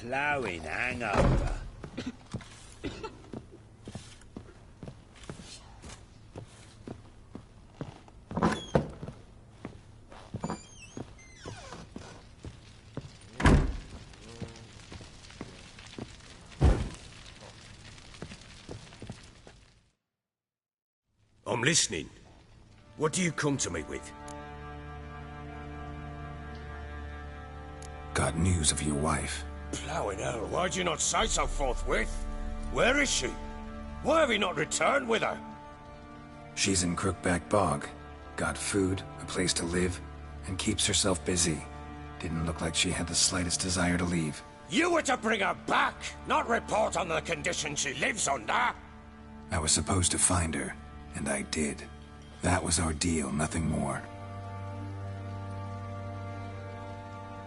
ploughing hangover. I'm listening. What do you come to me with? Got news of your wife. Ploughing hell, why'd you not say so forthwith? Where is she? Why have you not returned with her? She's in Crookback Bog. Got food, a place to live, and keeps herself busy. Didn't look like she had the slightest desire to leave. You were to bring her back, not report on the condition she lives under. I was supposed to find her, and I did. That was our deal, nothing more.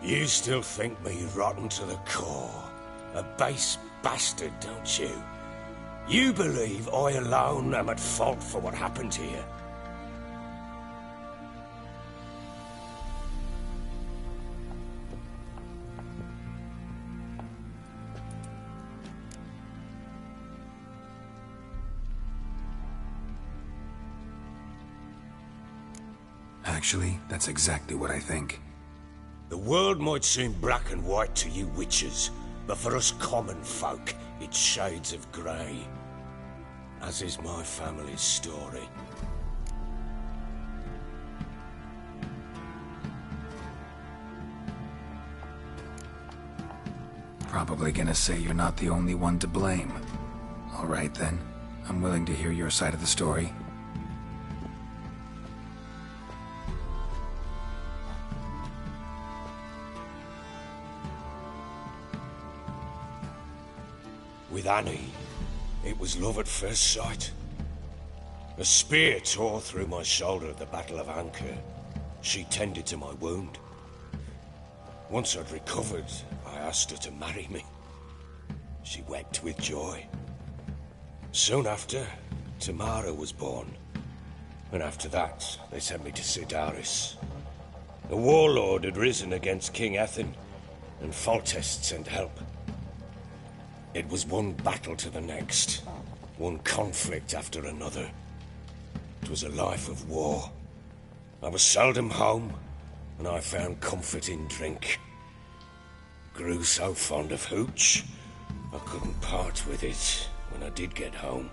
You still think me rotten to the core. A base bastard, don't you? You believe I alone am at fault for what happened here. Actually, that's exactly what I think. The world might seem black and white to you witches, but for us common folk, it's shades of grey. As is my family's story. Probably gonna say you're not the only one to blame. All right then, I'm willing to hear your side of the story. With Annie, it was love at first sight. A spear tore through my shoulder at the Battle of Anchor. She tended to my wound. Once I'd recovered, I asked her to marry me. She wept with joy. Soon after, Tamara was born. And after that, they sent me to Sidaris. A warlord had risen against King Ethan, and Foltest sent help. It was one battle to the next, one conflict after another. It was a life of war. I was seldom home, and I found comfort in drink. Grew so fond of hooch, I couldn't part with it when I did get home.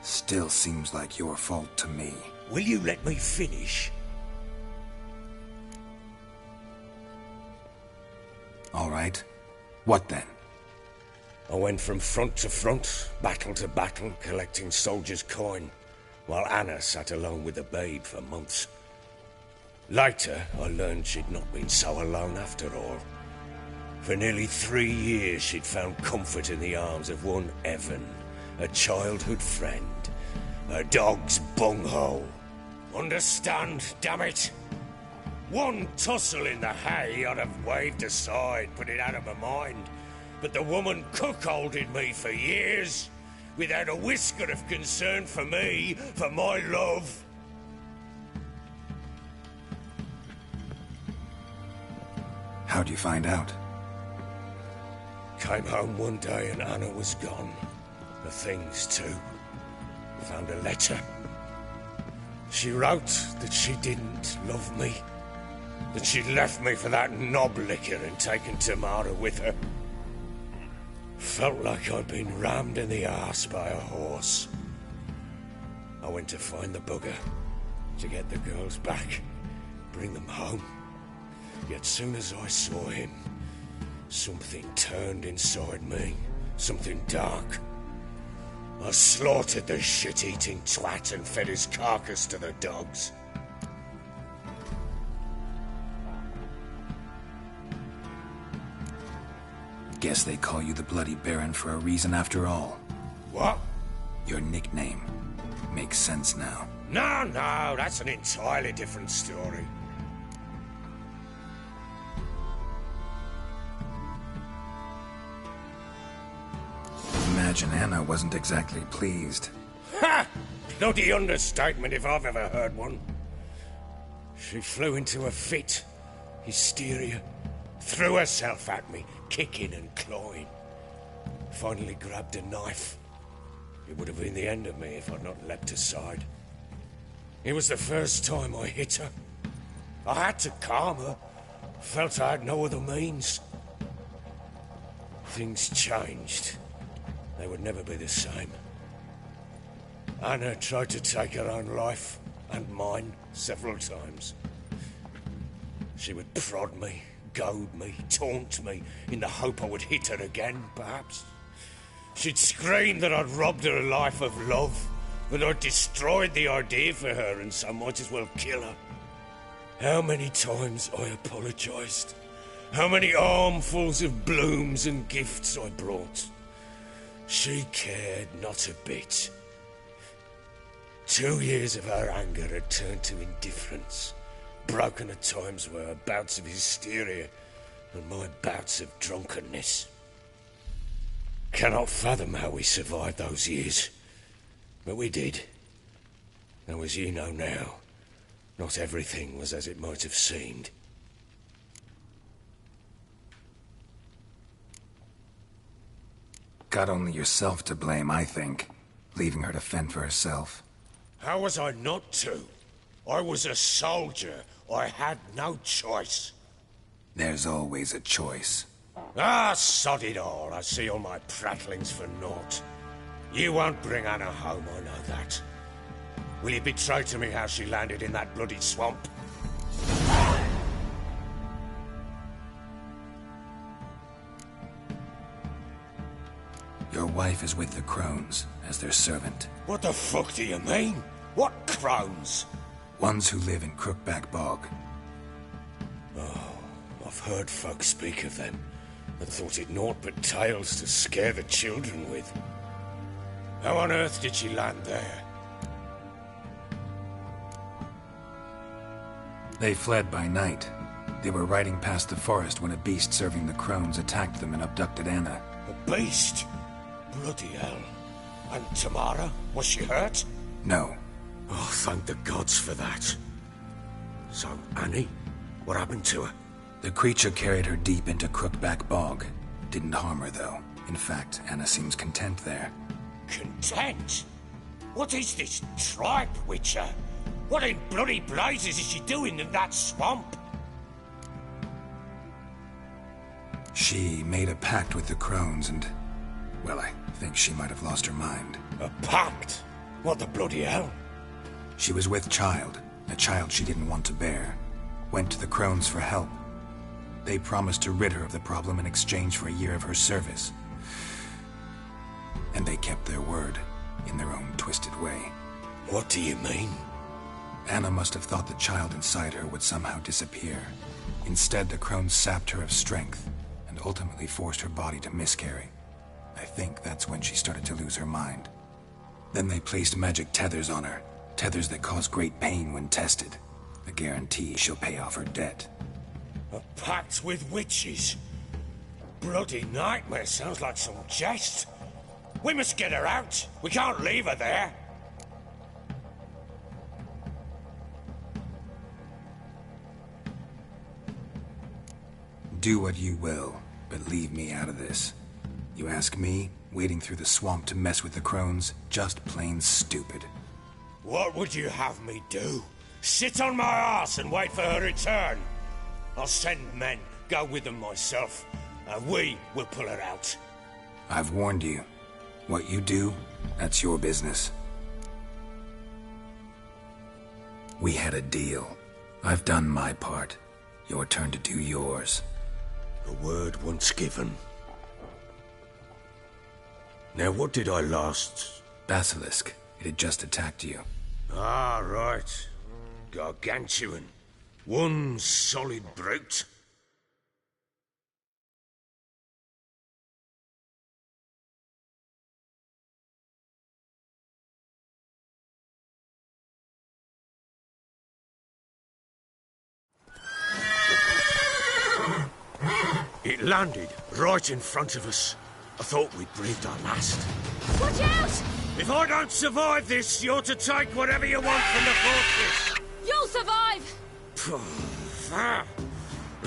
Still seems like your fault to me. Will you let me finish? All right. What then? I went from front to front, battle to battle, collecting soldiers' coin, while Anna sat alone with the babe for months. Later, I learned she'd not been so alone after all. For nearly 3 years, she'd found comfort in the arms of one Evan, a childhood friend, a dog's bunghole. Understand, damn it? One tussle in the hay I'd have waved aside, put it out of my mind. But the woman cuckolded me for years, without a whisker of concern for me, for my love. How'd you find out? Came home one day and Anna was gone. The things too. Found a letter. She wrote that she didn't love me. That she'd left me for that knob licker and taken Tamara with her. Felt like I'd been rammed in the arse by a horse. I went to find the bugger, to get the girls back, bring them home. Yet soon as I saw him, something turned inside me, something dark. I slaughtered the shit-eating twat and fed his carcass to the dogs. Guess they call you the Bloody Baron for a reason after all. What? Your nickname. Makes sense now. No, that's an entirely different story. Imagine Anna wasn't exactly pleased. Ha! Bloody understatement if I've ever heard one. She flew into a fit. Hysteria. threw herself at me, kicking and clawing. Finally grabbed a knife. It would have been the end of me if I'd not leapt aside. It was the first time I hit her. I had to calm her. Felt I had no other means. Things changed. They would never be the same. Anna tried to take her own life, and mine, several times. She would prod me, goad me, taunt me, in the hope I would hit her again, perhaps. She'd scream that I'd robbed her life of love, that I'd destroyed the idea for her and so might as well kill her. How many times I apologized. How many armfuls of blooms and gifts I brought. She cared not a bit. 2 years of her anger had turned to indifference, broken at times were her bouts of hysteria and my bouts of drunkenness. Cannot fathom how we survived those years, but we did. Though as you know now, not everything was as it might have seemed. Got only yourself to blame, I think. Leaving her to fend for herself. How was I not to? I was a soldier. I had no choice. There's always a choice. Ah, sod it all. I see all my prattlings for naught. You won't bring Anna home, I know that. Will you betray to me how she landed in that bloody swamp? Your wife is with the Crones, as their servant. What the fuck do you mean? What Crones? Ones who live in Crookback Bog. Oh, I've heard folk speak of them, and thought it naught but tales to scare the children with. How on earth did she land there? They fled by night. They were riding past the forest when a beast serving the Crones attacked them and abducted Anna. A beast? Bloody hell. And Tamara? Was she hurt? No. Oh, thank the gods for that. So, Annie? What happened to her? The creature carried her deep into Crookback Bog. Didn't harm her, though. In fact, Anna seems content there. Content? What is this tripe, Witcher? What in bloody blazes is she doing in that swamp? She made a pact with the Crones and... well, I think she might have lost her mind. A pact? What the bloody hell? She was with child, a child she didn't want to bear. Went to the Crones for help. They promised to rid her of the problem in exchange for a year of her service. And they kept their word, in their own twisted way. What do you mean? Anna must have thought the child inside her would somehow disappear. Instead, the Crones sapped her of strength, and ultimately forced her body to miscarry. I think that's when she started to lose her mind. Then they placed magic tethers on her, tethers that cause great pain when tested. A guarantee she'll pay off her debt. A pact with witches? Bloody nightmare, sounds like some jest. We must get her out. We can't leave her there. Do what you will, but leave me out of this. You ask me, wading through the swamp to mess with the Crones, just plain stupid. What would you have me do? Sit on my ass and wait for her return? I'll send men, go with them myself, and we will pull her out. I've warned you. What you do, that's your business. We had a deal. I've done my part. Your turn to do yours. A word once given. Now, what did I last... Basilisk. It had just attacked you. Ah, right. Gargantuan. One solid brute. It landed right in front of us. I thought we'd breathed our last. Watch out! If I don't survive this, you're to take whatever you want from the fortress. You'll survive!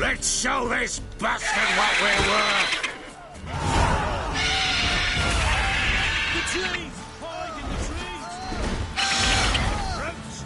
Let's show this bastard what we're worth! The trees! Hide in the trees! Roots!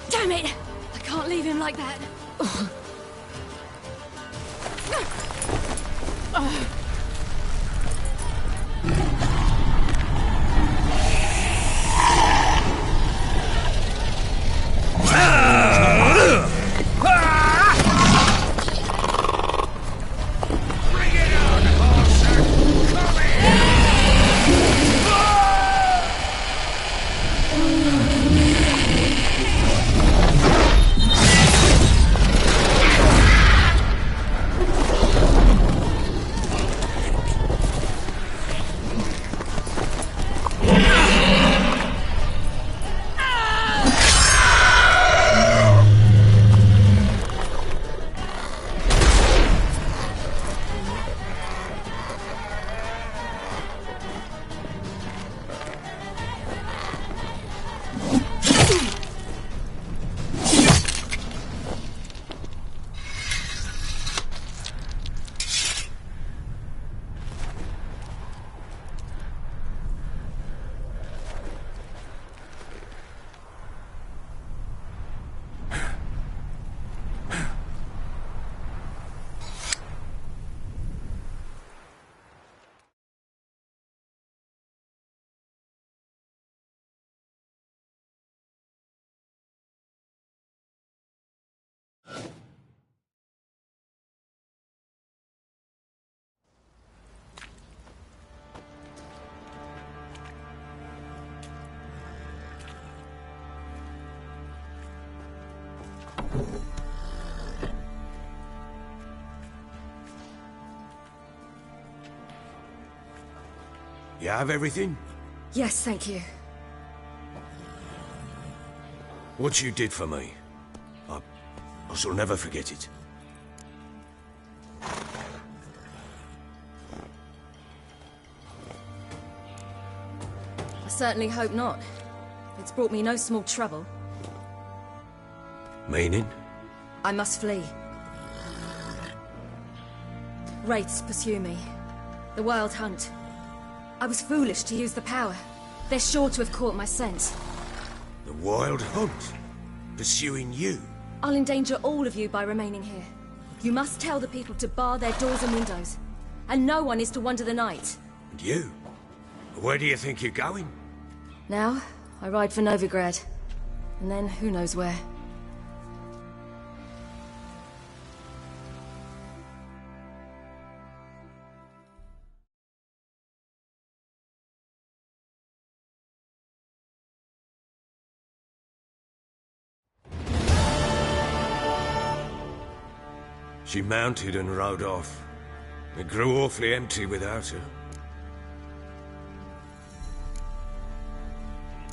Damn it! I can't leave him like that. You have everything? Yes, thank you. What you did for me, I shall never forget it. I certainly hope not. It's brought me no small trouble. Meaning? I must flee. Wraiths pursue me. The Wild Hunt. I was foolish to use the power. They're sure to have caught my scent. The Wild Hunt? Pursuing you? I'll endanger all of you by remaining here. You must tell the people to bar their doors and windows. And no one is to wander the night. And you? Where do you think you're going? Now, I ride for Novigrad. And then, who knows where. She mounted and rode off. It grew awfully empty without her.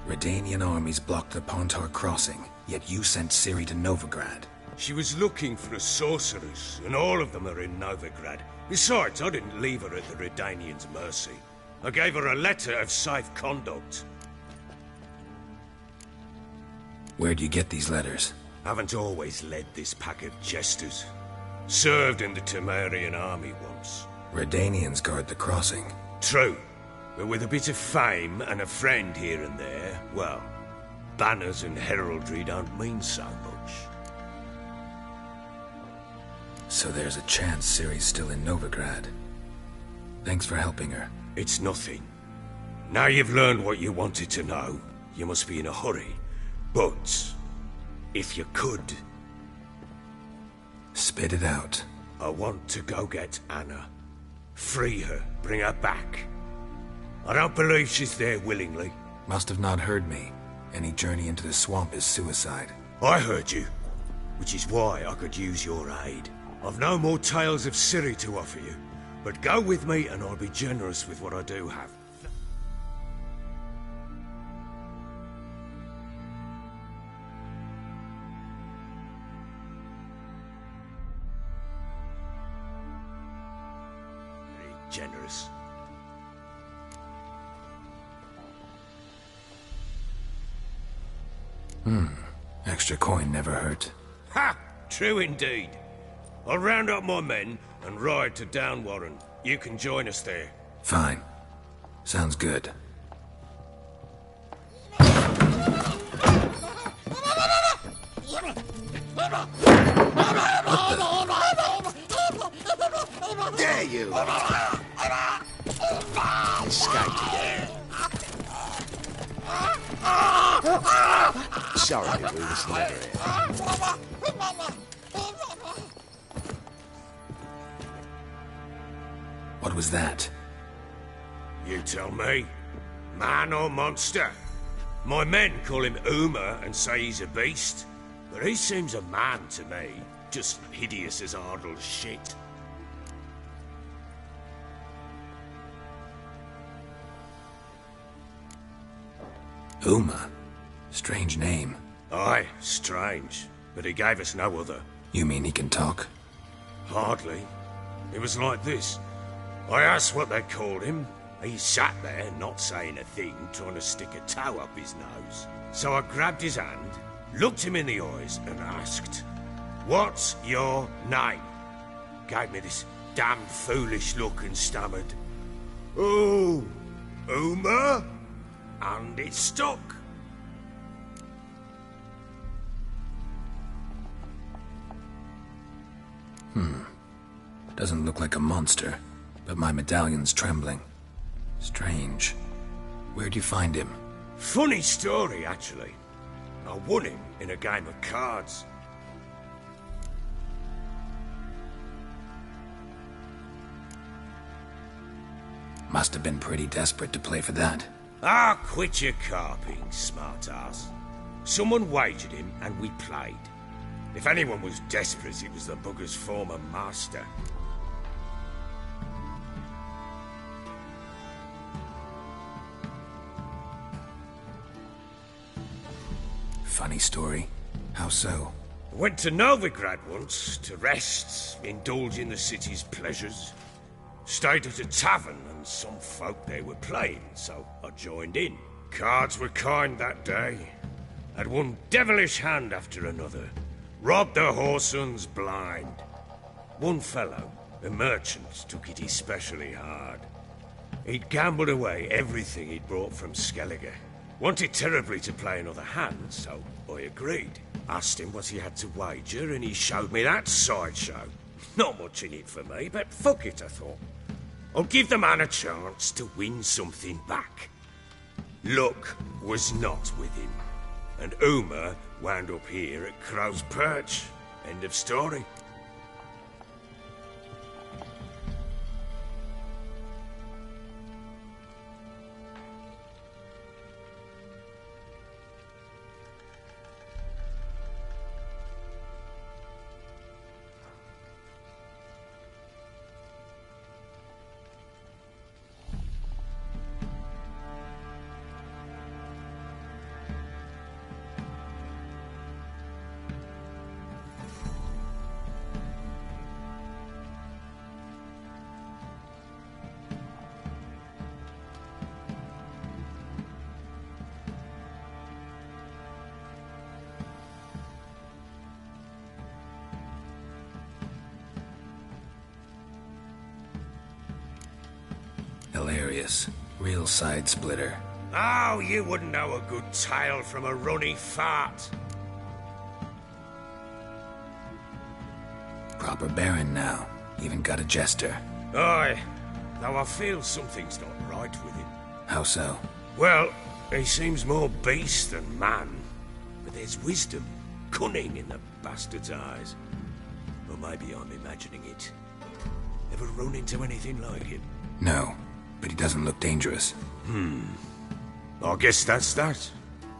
Redanian armies blocked the Pontar crossing, yet you sent Ciri to Novigrad. She was looking for a sorceress, and all of them are in Novigrad. Besides, I didn't leave her at the Redanians' mercy. I gave her a letter of safe conduct. Where'd you get these letters? Haven't always led this pack of jesters. Served in the Temerian army once. Redanians guard the crossing. True, but with a bit of fame and a friend here and there, well, banners and heraldry don't mean so much. So there's a chance Ciri's still in Novigrad. Thanks for helping her. It's nothing. Now you've learned what you wanted to know, you must be in a hurry. But, if you could... Spit it out. I want to go get Anna. Free her, bring her back. I don't believe she's there willingly. Must have not heard me. Any journey into the swamp is suicide. I heard you, which is why I could use your aid. I've no more tales of Ciri to offer you, but go with me and I'll be generous with what I do have. Very generous. Extra coin never hurt. Ha! True indeed. I'll round up my men and ride to Downwarren. You can join us there. Fine. Sounds good. Dare you! Escaped again. Sorry, we was never here. What was that? You tell me. Man or monster? My men call him Uma and say he's a beast, but he seems a man to me. Just hideous as Ardle's shit. Uma? Strange name. Aye, strange. But he gave us no other. You mean he can talk? Hardly. It was like this. I asked what they called him. He sat there, not saying a thing, trying to stick a toe up his nose. So I grabbed his hand, looked him in the eyes, and asked, "What's your name?" Gave me this damned foolish look and stammered, "Oh, Uma?" And it stuck. Doesn't look like a monster, but my medallion's trembling. Strange. Where'd you find him? Funny story, actually. I won him in a game of cards. Must have been pretty desperate to play for that. Ah, quit your carping, smartass. Someone wagered him and we played. If anyone was desperate, it was the bugger's former master. Funny story. How so? I went to Novigrad once to rest, indulge in the city's pleasures. Stayed at a tavern and some folk there were playing, so I joined in. Cards were kind that day. Had one devilish hand after another. Robbed the whoresons blind. One fellow, a merchant, took it especially hard. He'd gambled away everything he'd brought from Skellige. Wanted terribly to play another hand, so I agreed. Asked him what he had to wager, and he showed me that sideshow. Not much in it for me, but fuck it, I thought. I'll give the man a chance to win something back. Luck was not with him, and Uma wound up here at Crow's Perch. End of story. Hilarious. Real side splitter. Oh, you wouldn't know a good tale from a runny fart. Proper Baron now. Even got a jester. Aye, though I feel something's not right with him. How so? Well, he seems more beast than man. But there's wisdom, cunning in the bastard's eyes. Or maybe I'm imagining it. Ever run into anything like him? No, but he doesn't look dangerous. I guess that's that.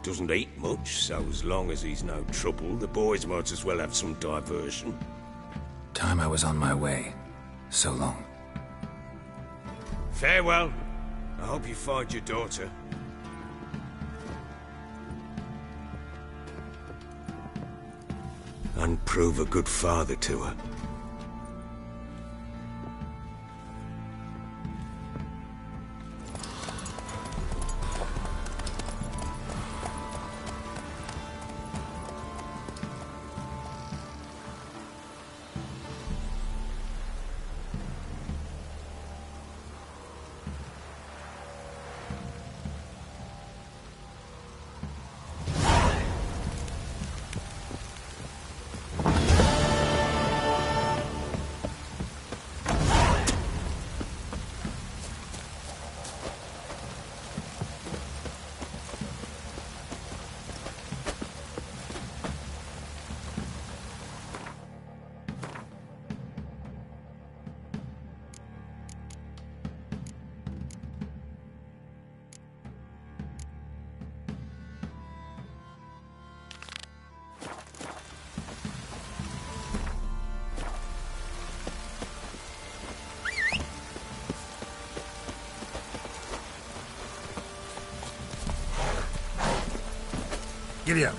Doesn't eat much, so as long as he's no trouble, the boys might as well have some diversion. Time I was on my way. So long. Farewell. I hope you find your daughter. And prove a good father to her. Giddy up.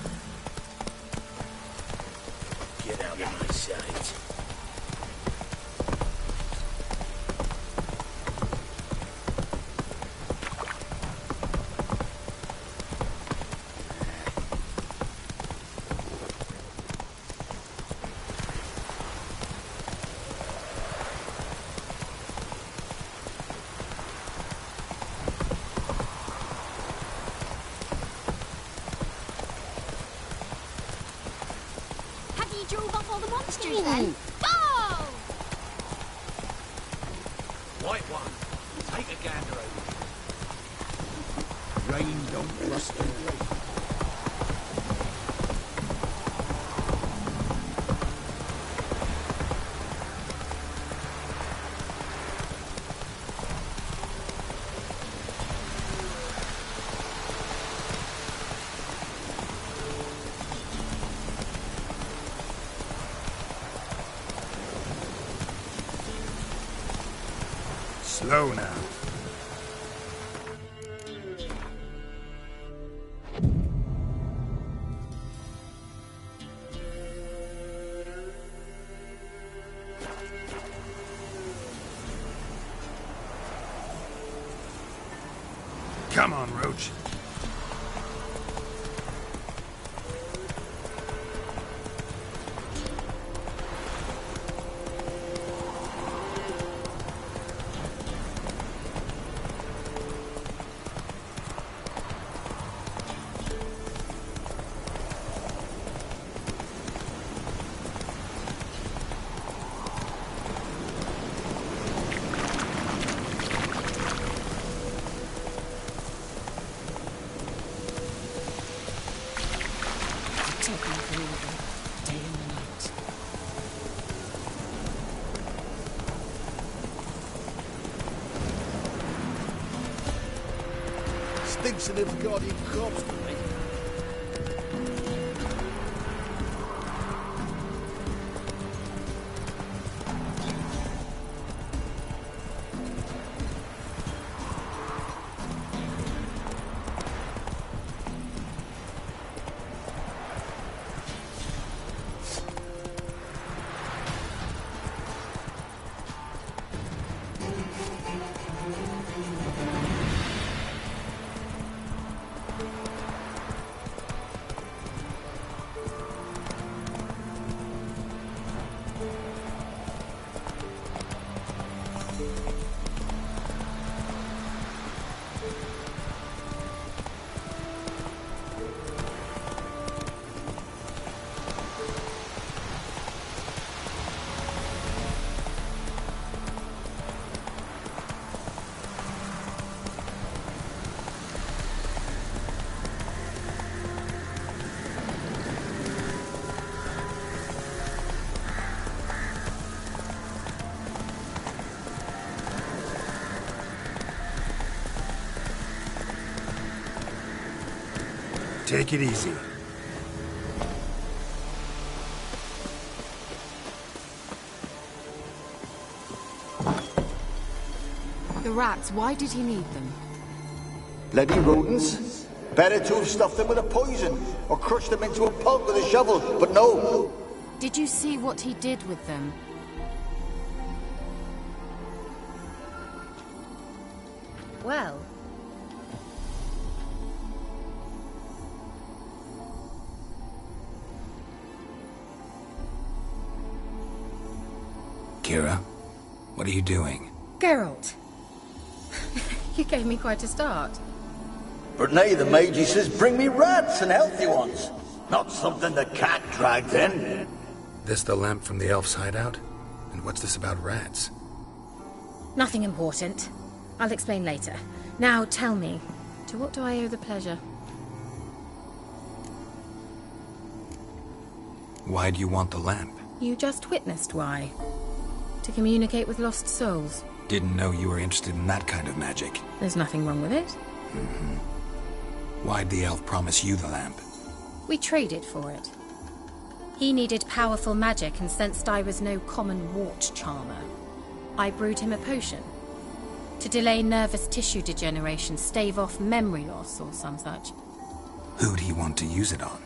Get out of my sight. Drove off all the monsters then? Whoa! White one, take a gander over. Rain don't rust the blade. Slow now. Come on, Roach. Stinks a little guardian corpse to me. Take it easy. The rats, why did he need them? Bloody rodents. Better to have stuffed them with a poison, or crushed them into a pulp with a shovel, but no. Did you see what he did with them? Well, Kira, what are you doing? Geralt. You gave me quite a start. But now the Magi says bring me rats and healthy ones. Not something the cat dragged in. This the lamp from the elf's hideout? And what's this about rats? Nothing important. I'll explain later. Now tell me. To what do I owe the pleasure? Why do you want the lamp? You just witnessed why. To communicate with lost souls. Didn't know you were interested in that kind of magic. There's nothing wrong with it. Why'd the elf promise you the lamp? We traded for it. He needed powerful magic and sensed I was no common wart charmer. I brewed him a potion. To delay nervous tissue degeneration, stave off memory loss or some such. Who'd he want to use it on?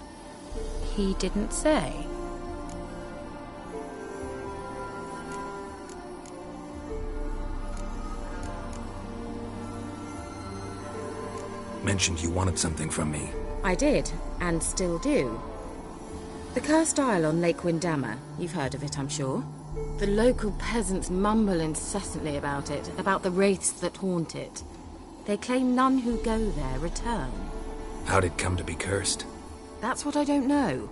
He didn't say. Mentioned you wanted something from me. I did, and still do. The Cursed Isle on Lake Windammer. You've heard of it, I'm sure. The local peasants mumble incessantly about it, about the wraiths that haunt it. They claim none who go there return. How'd it come to be cursed? That's what I don't know.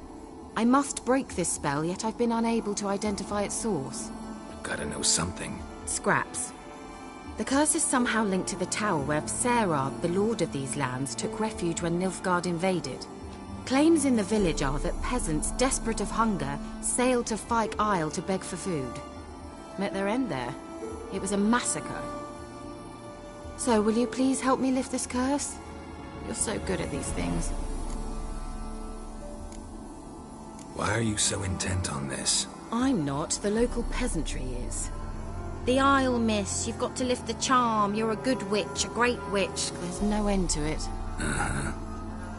I must break this spell, yet I've been unable to identify its source. Gotta know something. Scraps. The curse is somehow linked to the tower where Serard, the lord of these lands, took refuge when Nilfgaard invaded. Claims in the village are that peasants, desperate of hunger, sailed to Fyke Isle to beg for food. Met their end there. It was a massacre. So, will you please help me lift this curse? You're so good at these things. Why are you so intent on this? I'm not. The local peasantry is. The Isle, miss. You've got to lift the charm. You're a good witch, a great witch. There's no end to it. Uh-huh.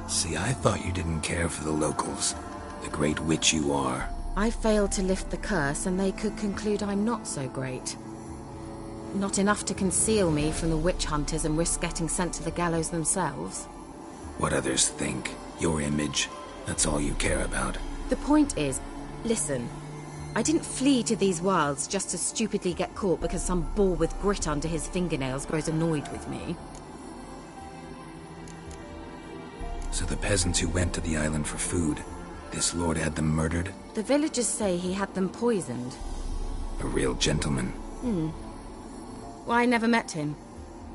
See, I thought you didn't care for the locals. The great witch you are. I failed to lift the curse, and they could conclude I'm not so great. Not enough to conceal me from the witch hunters and risk getting sent to the gallows themselves. What others think. Your image. That's all you care about. The point is, listen. I didn't flee to these wilds just to stupidly get caught because some boar with grit under his fingernails grows annoyed with me. So the peasants who went to the island for food, this lord had them murdered? The villagers say he had them poisoned. A real gentleman. Well, I never met him.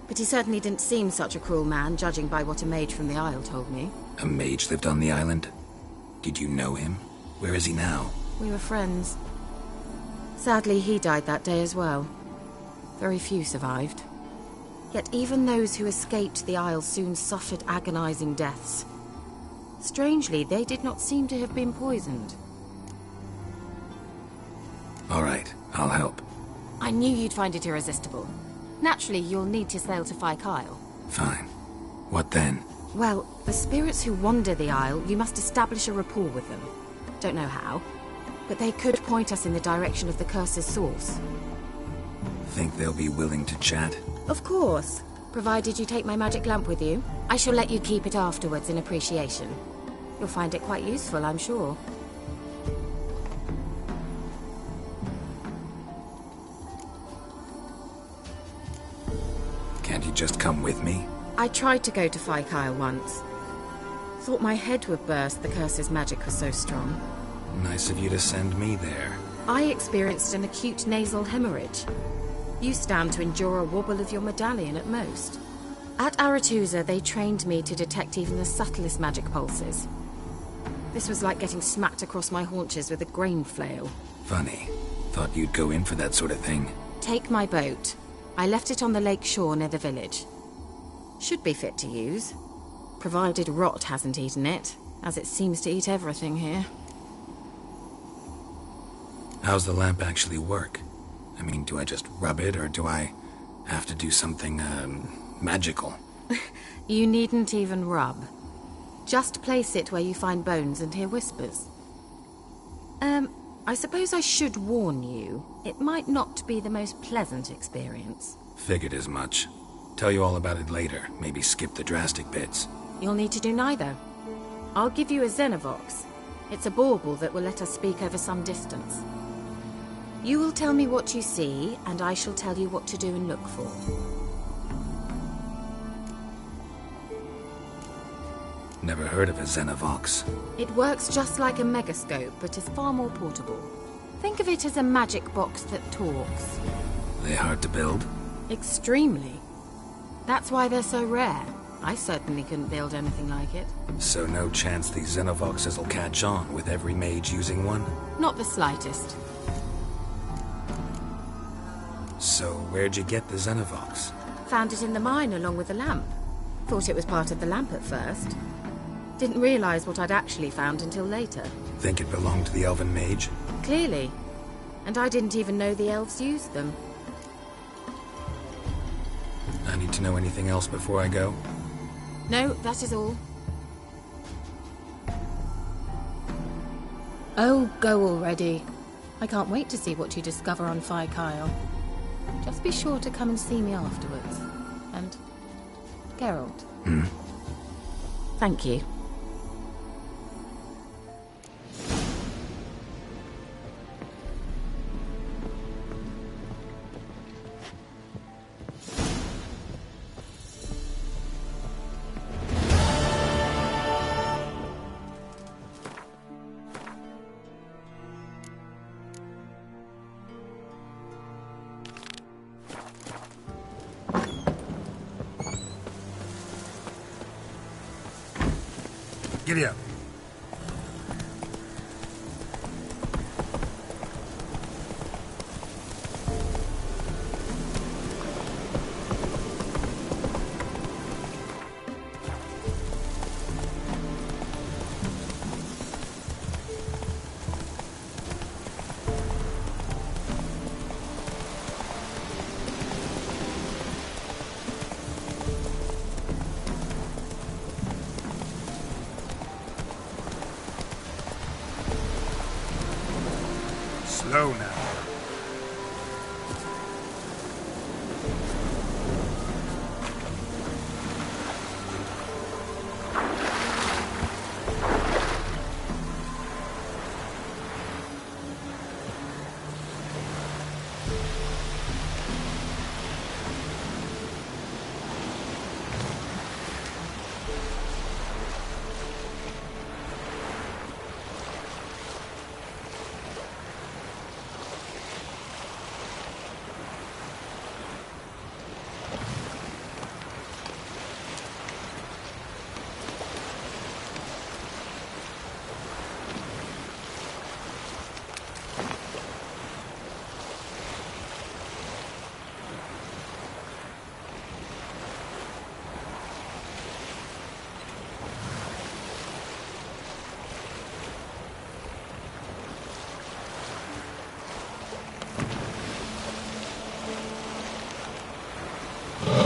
But he certainly didn't seem such a cruel man, judging by what a mage from the Isle told me. A mage lived on the island? Did you know him? Where is he now? We were friends. Sadly, he died that day as well. Very few survived. Yet even those who escaped the Isle soon suffered agonizing deaths. Strangely, they did not seem to have been poisoned. All right, I'll help. I knew you'd find it irresistible. Naturally, you'll need to sail to Fyke Isle. Fine. What then? Well, the spirits who wander the Isle, you must establish a rapport with them. Don't know how, but they could point us in the direction of the curse's source. Think they'll be willing to chat? Of course, provided you take my magic lamp with you. I shall let you keep it afterwards in appreciation. You'll find it quite useful, I'm sure. Can't you just come with me? I tried to go to Fyke Isle once. Thought my head would burst, the curse's magic was so strong. Nice of you to send me there. I experienced an acute nasal hemorrhage. You stand to endure a wobble of your medallion at most. At Aretusa, they trained me to detect even the subtlest magic pulses. This was like getting smacked across my haunches with a grain flail. Funny. Thought you'd go in for that sort of thing. Take my boat. I left it on the lake shore near the village. Should be fit to use. Provided rot hasn't eaten it, as it seems to eat everything here. How's the lamp actually work? I mean, do I just rub it, or do I have to do something, magical? You needn't even rub. Just place it where you find bones and hear whispers. I suppose I should warn you, it might not be the most pleasant experience. Figured as much. Tell you all about it later, maybe skip the drastic bits. You'll need to do neither. I'll give you a Xenovox. It's a bauble that will let us speak over some distance. You will tell me what you see, and I shall tell you what to do and look for. Never heard of a Xenovox. It works just like a megascope, but is far more portable. Think of it as a magic box that talks. They hard to build? Extremely. That's why they're so rare. I certainly couldn't build anything like it. So no chance these Xenovoxes will catch on with every mage using one? Not the slightest. So where'd you get the Xenovox? Found it in the mine along with the lamp. Thought it was part of the lamp at first. Didn't realize what I'd actually found until later. Think it belonged to the elven mage? Clearly. And I didn't even know the elves used them. I need to know anything else before I go? No, that is all. Oh, go already. I can't wait to see what you discover on Phi Kyle. Just be sure to come and see me afterwards. And Geralt. Thank you. Giddy up. Slow now.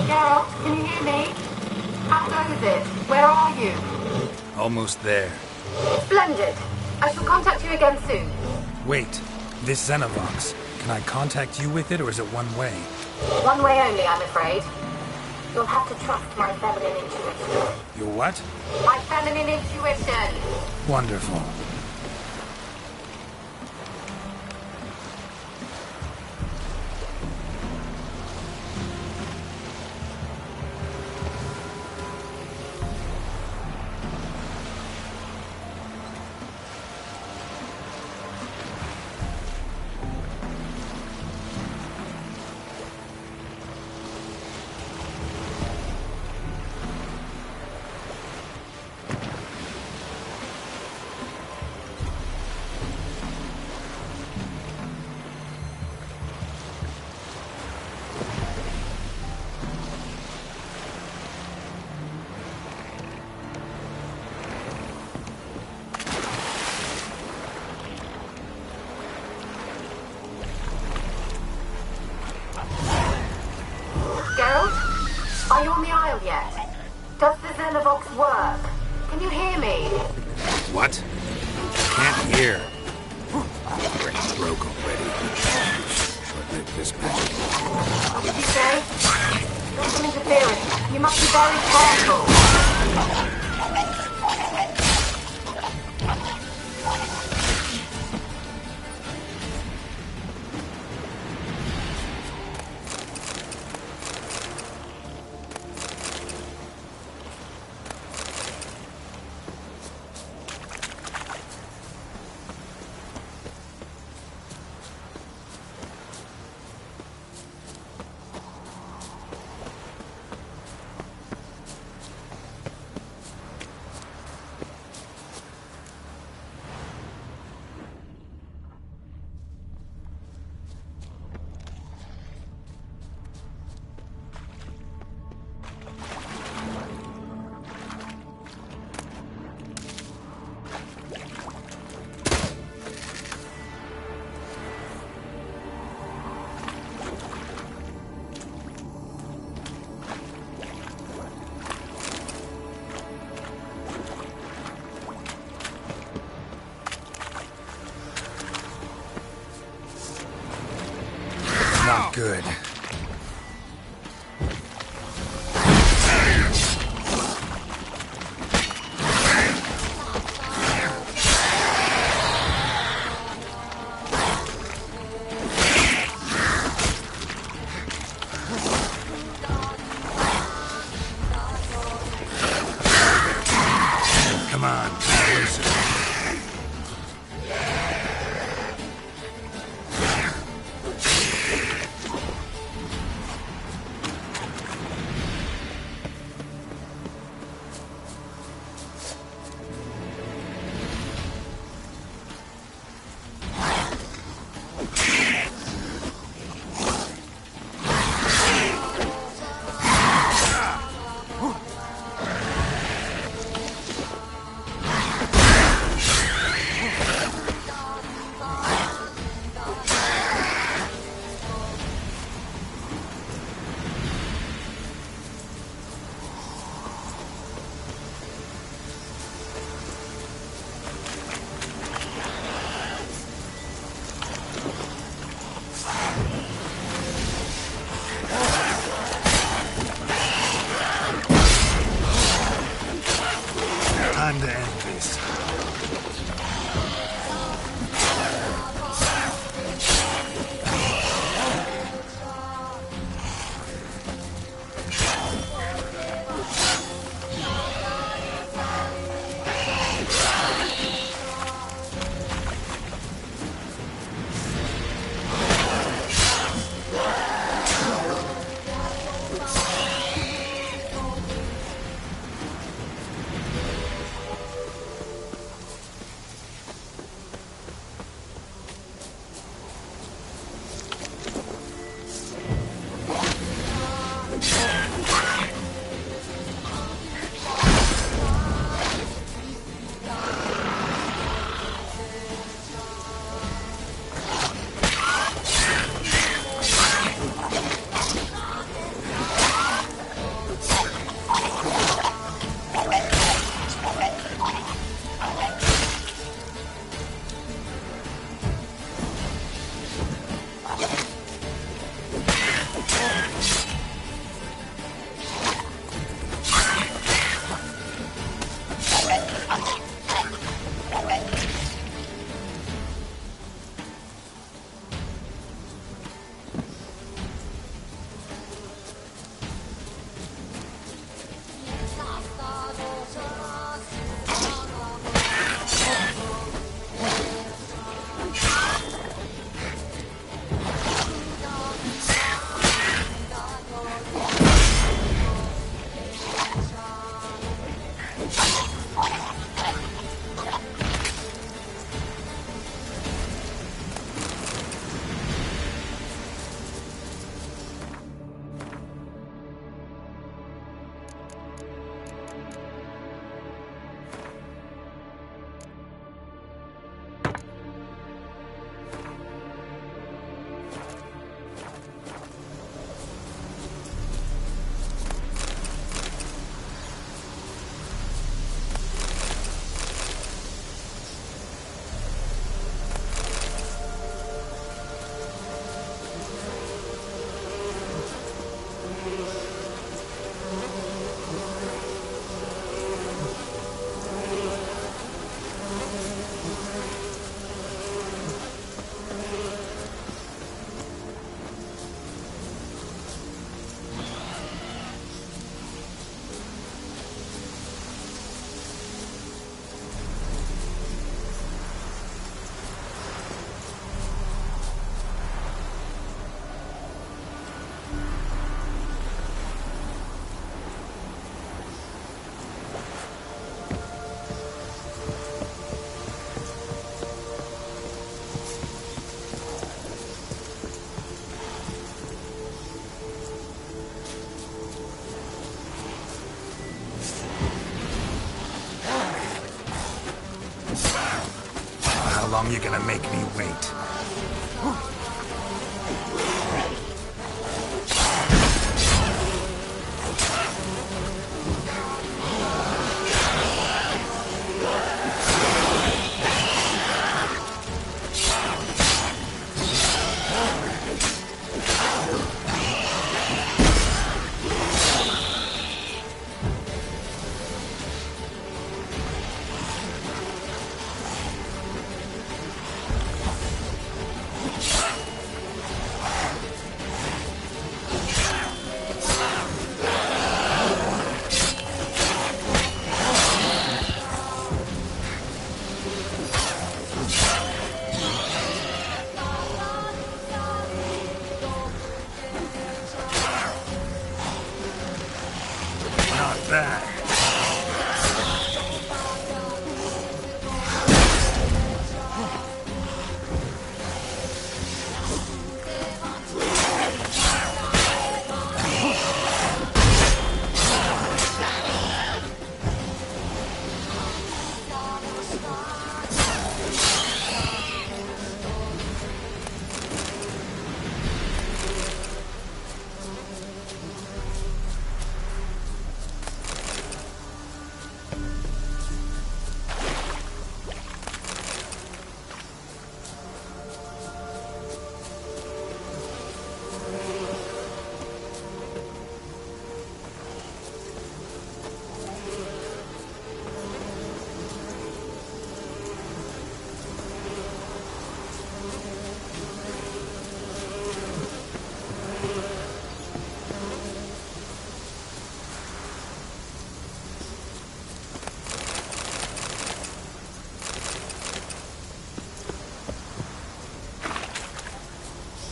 Geralt, can you hear me? How close is it? Where are you? Almost there. Splendid. I shall contact you again soon. Wait, this Xenovox. Can I contact you with it, or is it one way? One way only, I'm afraid. You'll have to trust my feminine intuition. Your what? My feminine intuition! Wonderful. Are you on the Isle yet? Does the Xenovox work? Can you hear me? What? Can't hear. Brain broke already. Short-lived this magic. What did you say? There's some interference. You must be very careful. Not good. Come on, closer. long you gonna make me wait?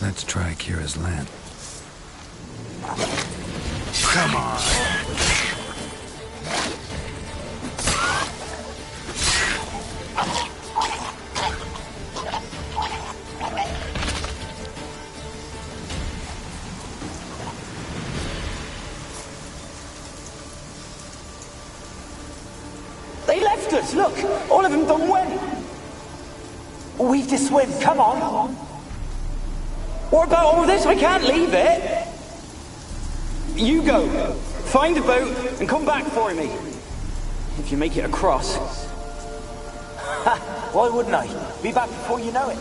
Let's try Kira's land. Come on! They left us, look! All of them done went! We've to swim, come on! What about all this? I can't leave it! You go, find a boat and come back for me. If you make it across. Ha! Why wouldn't I? Be back before you know it.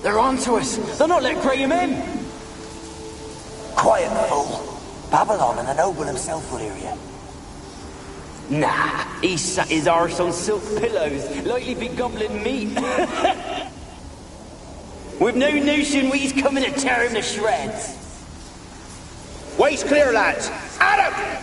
They're on to us. They'll not let Graham in. Quiet, fool. Babylon and the noble himself will hear you. Nah, he sat his arse on silk pillows, like he'd be gobbling meat. We've no notion he's coming to tear him to shreds. Waist clear, lads. Adam!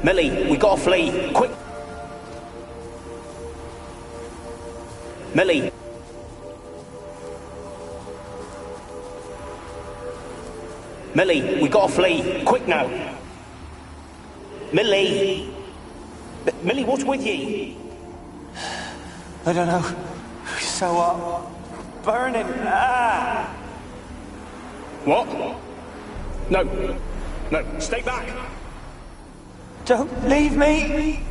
Millie, we gotta flee. Quick! Millie! Millie, we gotta flee. Quick now! Millie! Millie, what's with you? I don't know. So burning. Ah! What? No. No, stay back! Don't leave me!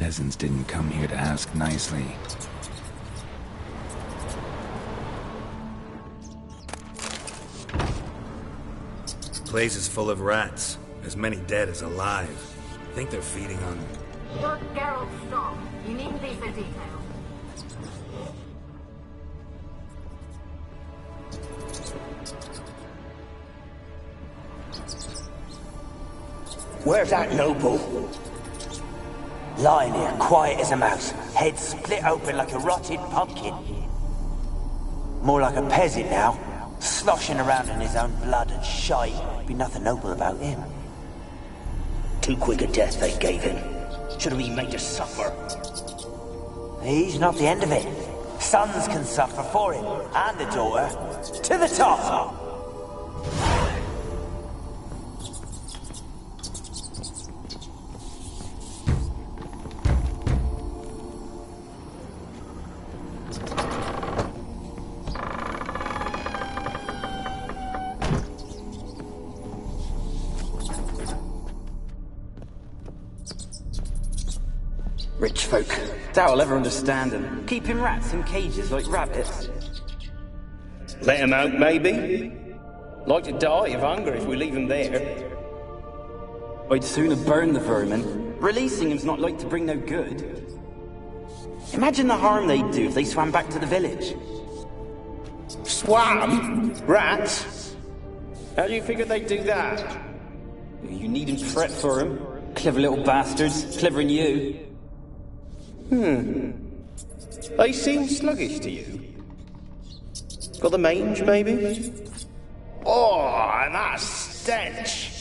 Peasants didn't come here to ask nicely. The place is full of rats. As many dead as alive. I think they're feeding on... Lord Geralt, stop. You needn't be so detailed. Where's that noble? Lying here, quiet as a mouse, head split open like a rotted pumpkin. More like a peasant now, sloshing around in his own blood and shite. Be nothing noble about him. Too quick a death they gave him. Should have been made to suffer. He's not the end of it. Sons can suffer for him, and the daughter. To the top! Rich folk. Doubt I'll ever understand them. Keeping rats in cages like rabbits. Let him out, maybe? Like to die of hunger if we leave him there. I'd sooner burn the vermin. Releasing him's not like to bring no good. Imagine the harm they'd do if they swam back to the village. Swam? Rats? How do you figure they'd do that? You needn't fret for him. Clever little bastards. Clever than you. They seem sluggish to you. Got the mange, maybe? Oh, and that stench!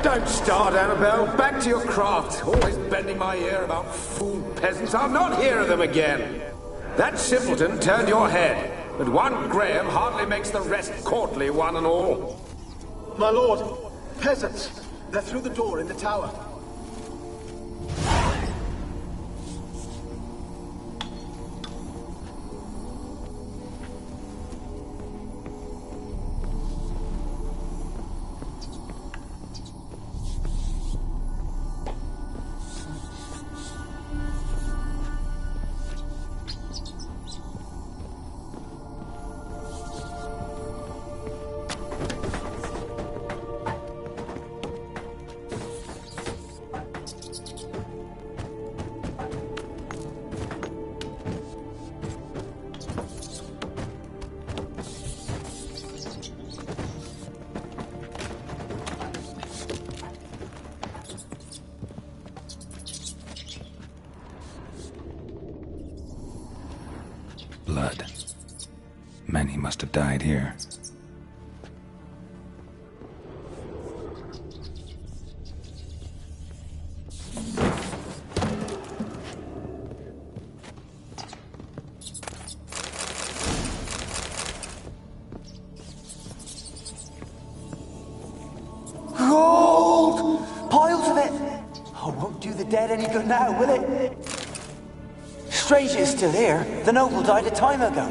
Don't start, Annabelle. Back to your craft. Always bending my ear about fool peasants. I'll not hear of them again. That simpleton turned your head, but one Graham hardly makes the rest courtly, one and all. My lord, peasants. They're through the door in the tower. Blood. Many must have died here. Gold! Piles of it! Oh, won't do the dead any good now, will it? Strange it's still here. The noble died a time ago.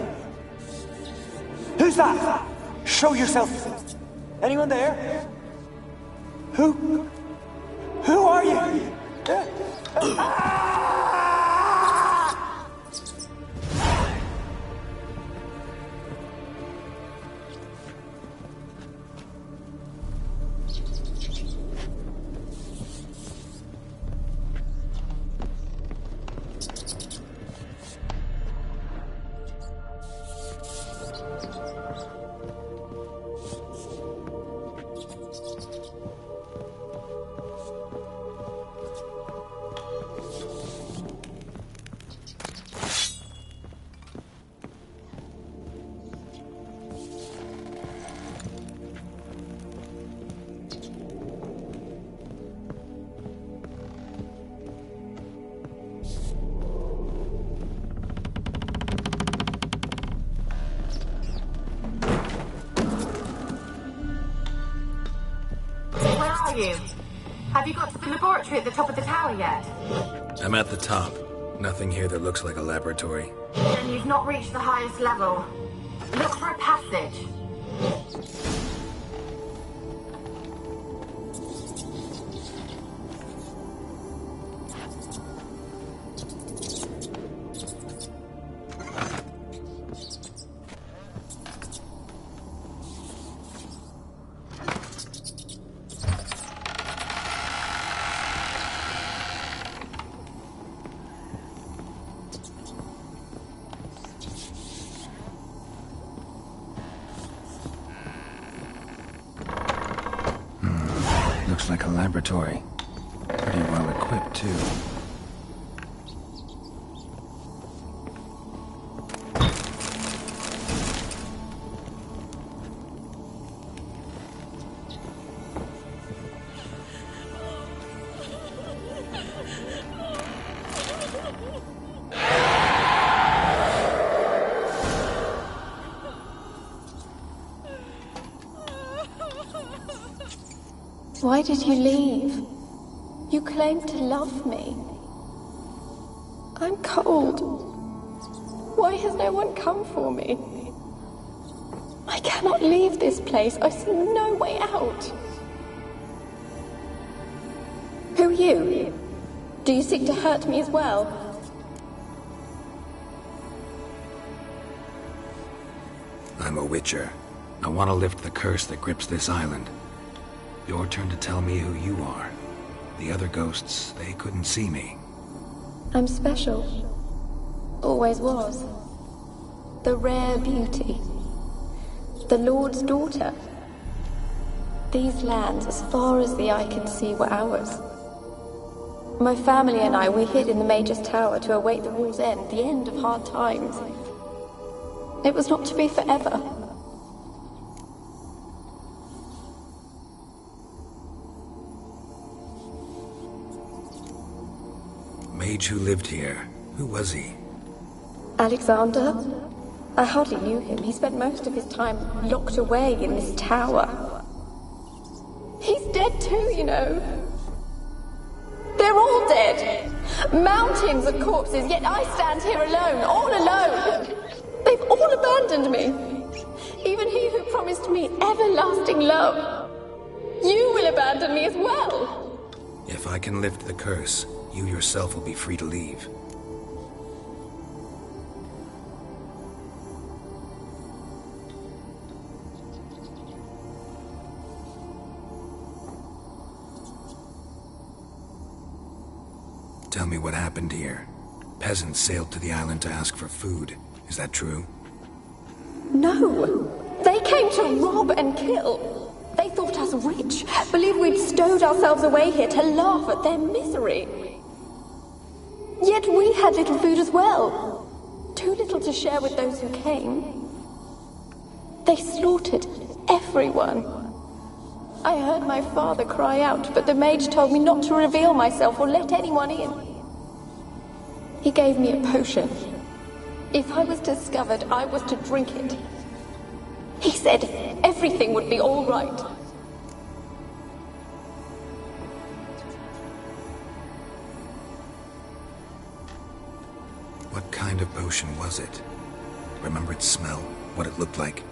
Who's that? Show yourself. Anyone there? Who are you? You? Have you got to the laboratory at the top of the tower yet? I'm at the top. Nothing here that looks like a laboratory. Then you've not reached the highest level. Look for a passage. Looks like a laboratory. Pretty well equipped, too. Why did you leave? You claimed to love me. I'm cold. Why has no one come for me? I cannot leave this place. I see no way out. Who are you? Do you seek to hurt me as well? I'm a witcher. I want to lift the curse that grips this island. Your turn to tell me who you are. The other ghosts, they couldn't see me. I'm special. Always was. The rare beauty. The Lord's daughter. These lands, as far as the eye could see, were ours. My family and I, we hid in the Mage's Tower to await the war's end, the end of hard times. It was not to be forever. Mage who lived here. Who was he? Alexander? I hardly knew him. He spent most of his time locked away in this tower. He's dead too, you know. They're all dead. Mountains of corpses, yet I stand here alone, all alone. They've all abandoned me. Even he who promised me everlasting love. You will abandon me as well. If I can lift the curse, you yourself will be free to leave. Tell me what happened here. Peasants sailed to the island to ask for food. Is that true? No. They came to rob and kill. They thought us rich, believed we'd stowed ourselves away here to laugh at their misery. Yet we had little food as well. Too little to share with those who came. They slaughtered everyone. I heard my father cry out, but the mage told me not to reveal myself or let anyone in. He gave me a potion. If I was discovered, I was to drink it. He said everything would be all right. What kind of potion was it? Remember its smell? What it looked like?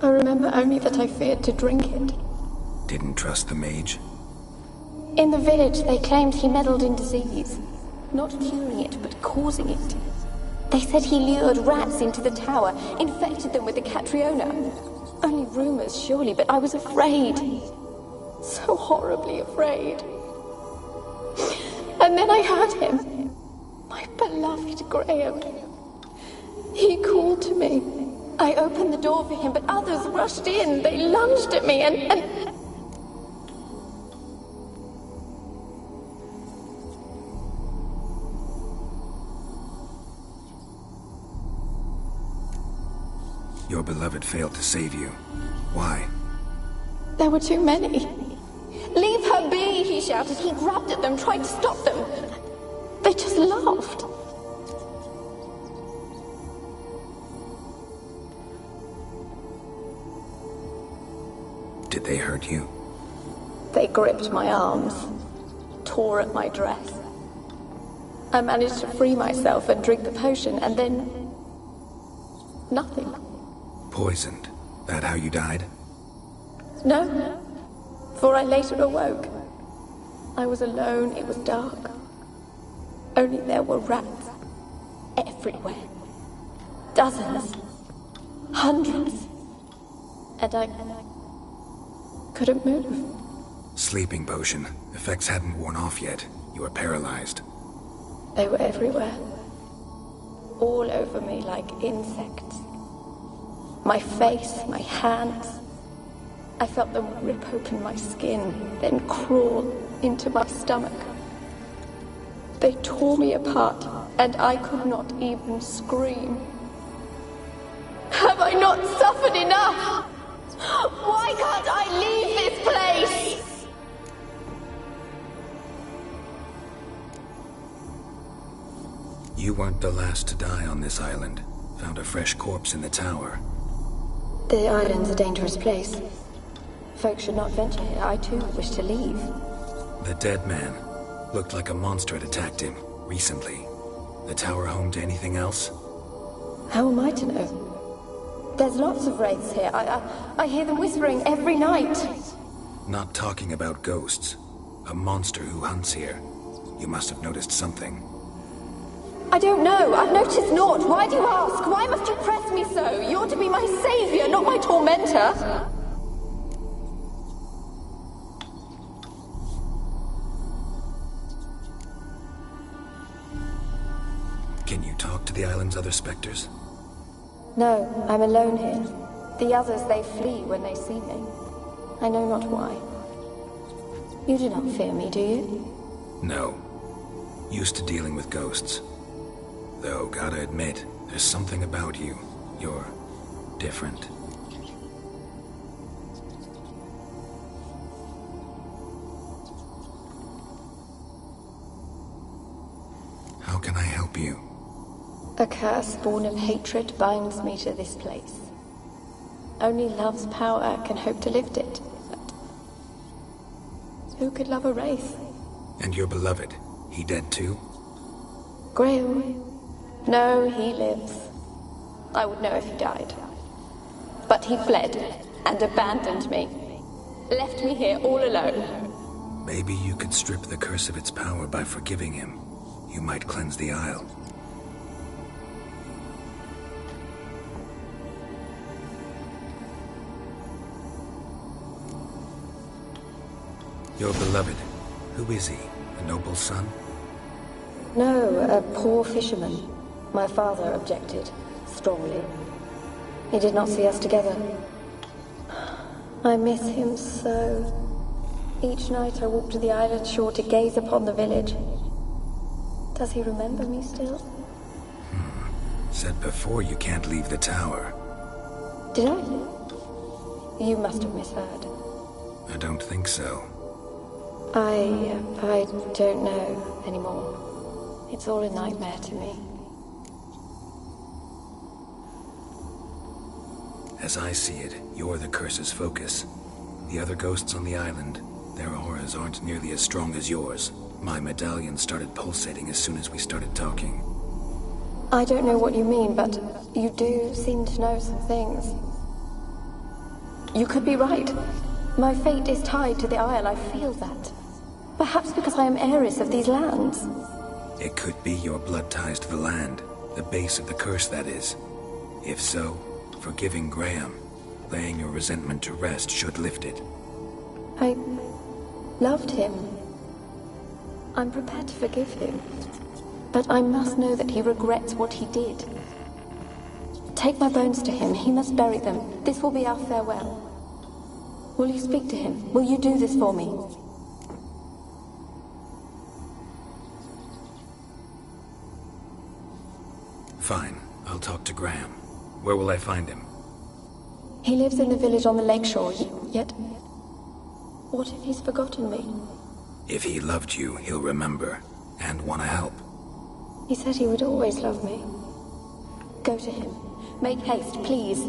I remember only that I feared to drink it. Didn't trust the mage? In the village, they claimed he meddled in disease. Not curing it, but causing it. They said he lured rats into the tower, infected them with the Catriona. Only rumors, surely, but I was afraid. So horribly afraid. And then I heard him. My beloved Graham. He called to me. I opened the door for him, but others rushed in. They lunged at me and... Your beloved failed to save you. Why? There were too many. Leave her be, he shouted. He grabbed at them, tried to stop them. They just laughed. Did they hurt you? They gripped my arms, tore at my dress. I managed to free myself and drink the potion, and then... nothing. Poisoned? That how you died? No, for I later awoke. I was alone, it was dark. Only there were rats everywhere. Dozens. Hundreds. And I couldn't move. Sleeping potion. Effects hadn't worn off yet. You were paralyzed. They were everywhere. All over me like insects. My face, my hands. I felt them rip open my skin, then crawl into my stomach. They tore me apart, and I could not even scream. Have I not suffered enough? Why can't I leave this place? You weren't the last to die on this island. Found a fresh corpse in the tower. The island's a dangerous place. Folks should not venture here. I too wish to leave. The dead man. Looked like a monster had attacked him, recently. The tower home to anything else? How am I to know? There's lots of wraiths here. I hear them whispering every night. Not talking about ghosts. A monster who hunts here. You must have noticed something. I don't know. I've noticed naught. Why do you ask? Why must you press me so? You're to be my savior, not my tormentor. Can you talk to the island's other specters? No, I'm alone here. The others, they flee when they see me. I know not why. You do not fear me, do you? No. Used to dealing with ghosts. Though, gotta admit, there's something about you. You're different. How can I help you? A curse born of hatred binds me to this place. Only love's power can hope to lift it. But who could love a wraith? And your beloved, he dead too? Graham? No, he lives. I would know if he died. But he fled and abandoned me. Left me here all alone. Maybe you could strip the curse of its power by forgiving him. You might cleanse the Isle. Your beloved, who is he? A noble son? No, a poor fisherman. My father objected, strongly. He did not see us together. I miss him so. Each night I walk to the island shore to gaze upon the village. Does he remember me still? Said before you can't leave the tower. Did I? You must have misheard. I don't think so. I don't know anymore. It's all a nightmare to me. As I see it, you're the curse's focus. The other ghosts on the island, their auras aren't nearly as strong as yours. My medallion started pulsating as soon as we started talking. I don't know what you mean, but you do seem to know some things. You could be right. My fate is tied to the Isle, I feel that. Perhaps because I am heiress of these lands. It could be your blood ties to the land, the base of the curse, that is. If so, forgiving Graham, laying your resentment to rest should lift it. I loved him. I'm prepared to forgive him. But I must know that he regrets what he did. Take my bones to him. He must bury them. This will be our farewell. Will you speak to him? Will you do this for me? Fine. I'll talk to Graham. Where will I find him? He lives in the village on the lakeshore, yet... What if he's forgotten me? If he loved you, he'll remember, and want to help. He said he would always love me. Go to him. Make haste, please.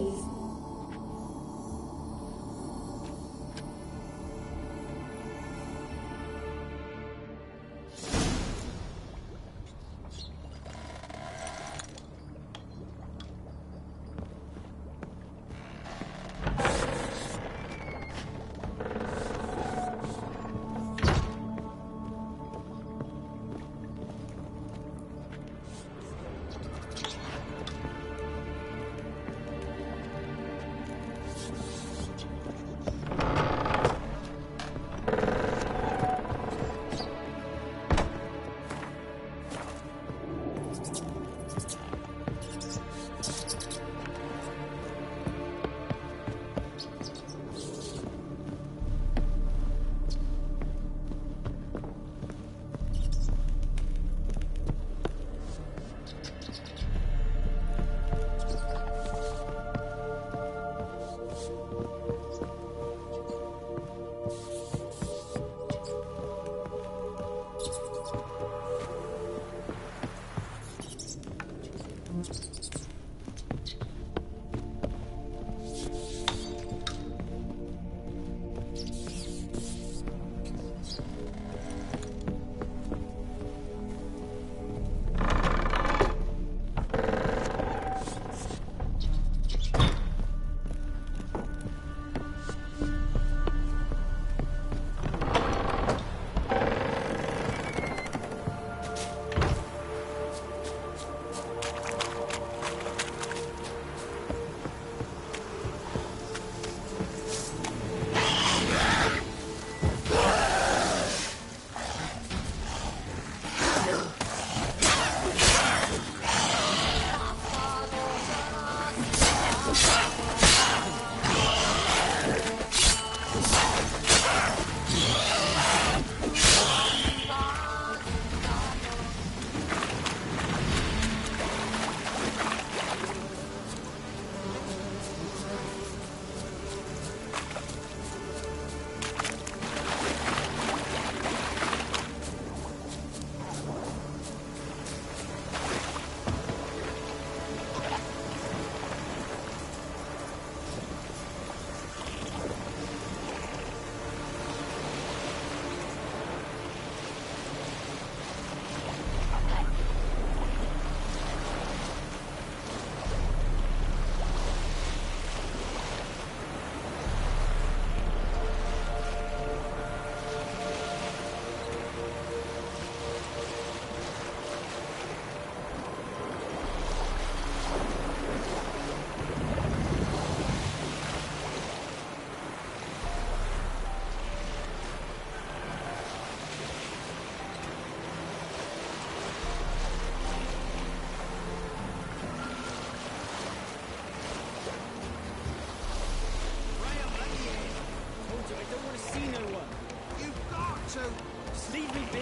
so just leave me be.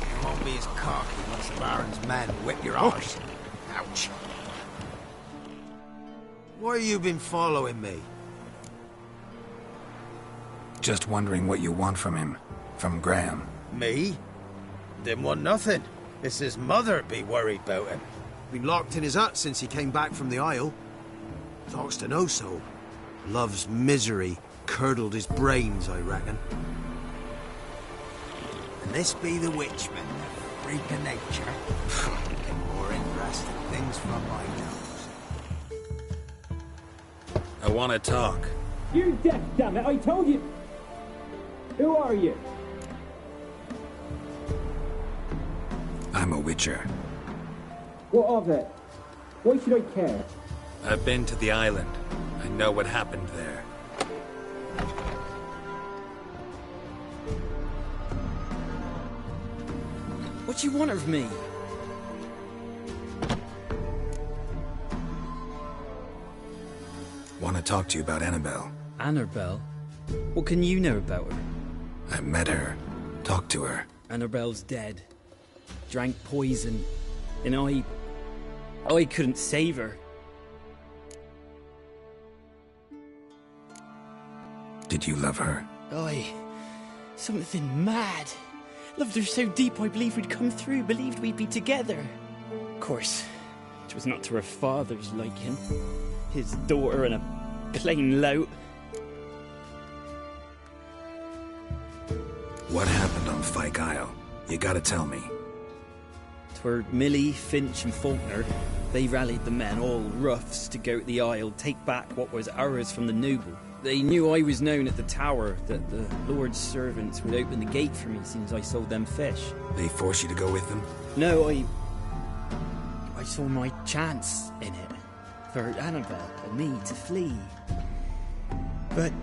You won't be as cocky once the Baron's men whip your arse. Ouch. Why you been following me? Just wondering what you want from him. From Graham. Me? Didn't want nothing. It's his mother be worried about him. Been locked in his hut since he came back from the Isle. Talks to no soul. Love's misery curdled his brains, I reckon. And this be the witchman, the freak of nature. Get more interesting things from my nose. I want to talk. You're deaf, damn it! I told you! Who are you? I'm a witcher. What of it? Why should I care? I've been to the island. I know what happened there. What do you want of me? Want to talk to you about Annabelle. Annabelle? What can you know about her? I met her. Talked to her. Annabelle's dead. Drank poison. And I couldn't save her. Did you love her? Something mad. Loved her so deep I believed we'd come through, believed we'd be together. Of course, it was not to her father's liking. His daughter and a plain lout. What happened on Fyke Isle? You gotta tell me. 'Twere Millie, Finch and Faulkner. They rallied the men, all roughs, to go to the Isle, take back what was ours from the noble. They knew I was known at the tower, that the Lord's servants would open the gate for me since I sold them fish. They force you to go with them? No, I saw my chance in it. For Annabelle and me to flee. But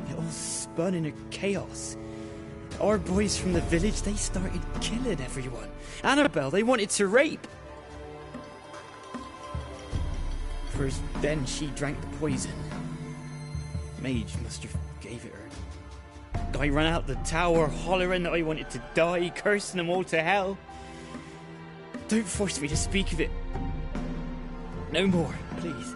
it all spun in a chaos. Our boys from the village, they started killing everyone. Annabelle, they wanted to rape. First, then she drank the poison. Mage must have gave it her. I ran out the tower, hollering that I wanted to die, cursing them all to hell. Don't force me to speak of it. No more, please.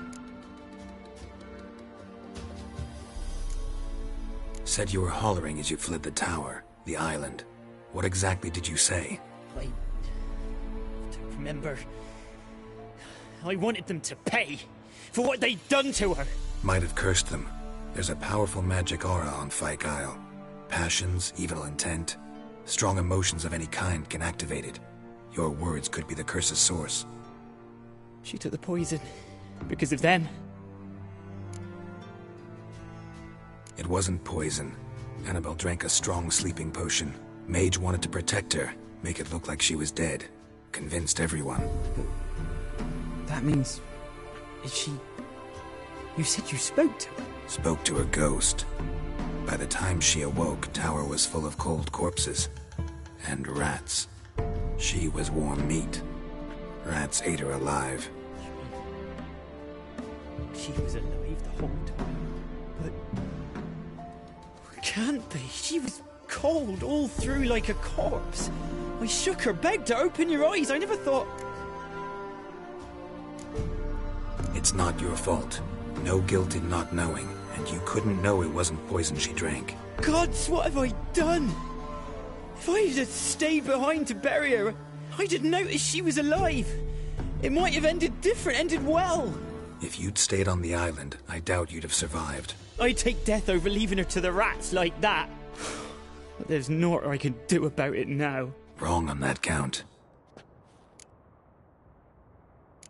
Said you were hollering as you fled the tower, the island. What exactly did you say? I don't remember. I wanted them to pay for what they'd done to her. Might have cursed them. There's a powerful magic aura on Fyke Isle. Passions, evil intent, strong emotions of any kind can activate it. Your words could be the curse's source. She took the poison because of them. It wasn't poison. Annabelle drank a strong sleeping potion. Mage wanted to protect her, make it look like she was dead. Convinced everyone. That means... is she... You said you spoke to her? Spoke to her ghost. By the time she awoke, Tower was full of cold corpses. And rats. She was warm meat. Rats ate her alive. She was alive the whole time. But... can't be. She was cold all through like a corpse. I shook her, begged her, open your eyes. I never thought... It's not your fault. No guilt in not knowing, and you couldn't know it wasn't poison she drank. Gods, what have I done? If I had stayed behind to bury her, I didn't notice she was alive. It might have ended different, ended well. If you'd stayed on the island, I doubt you'd have survived. I'd take death over leaving her to the rats like that. But there's naught I can do about it now. Wrong on that count.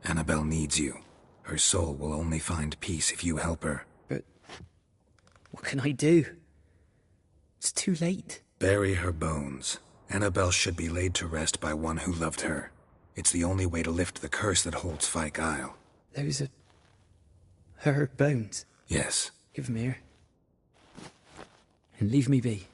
Annabelle needs you. Her soul will only find peace if you help her. But what can I do? It's too late. Bury her bones. Annabelle should be laid to rest by one who loved her. It's the only way to lift the curse that holds Fyke Isle. Those are... her bones? Yes. Give them here. And leave me be.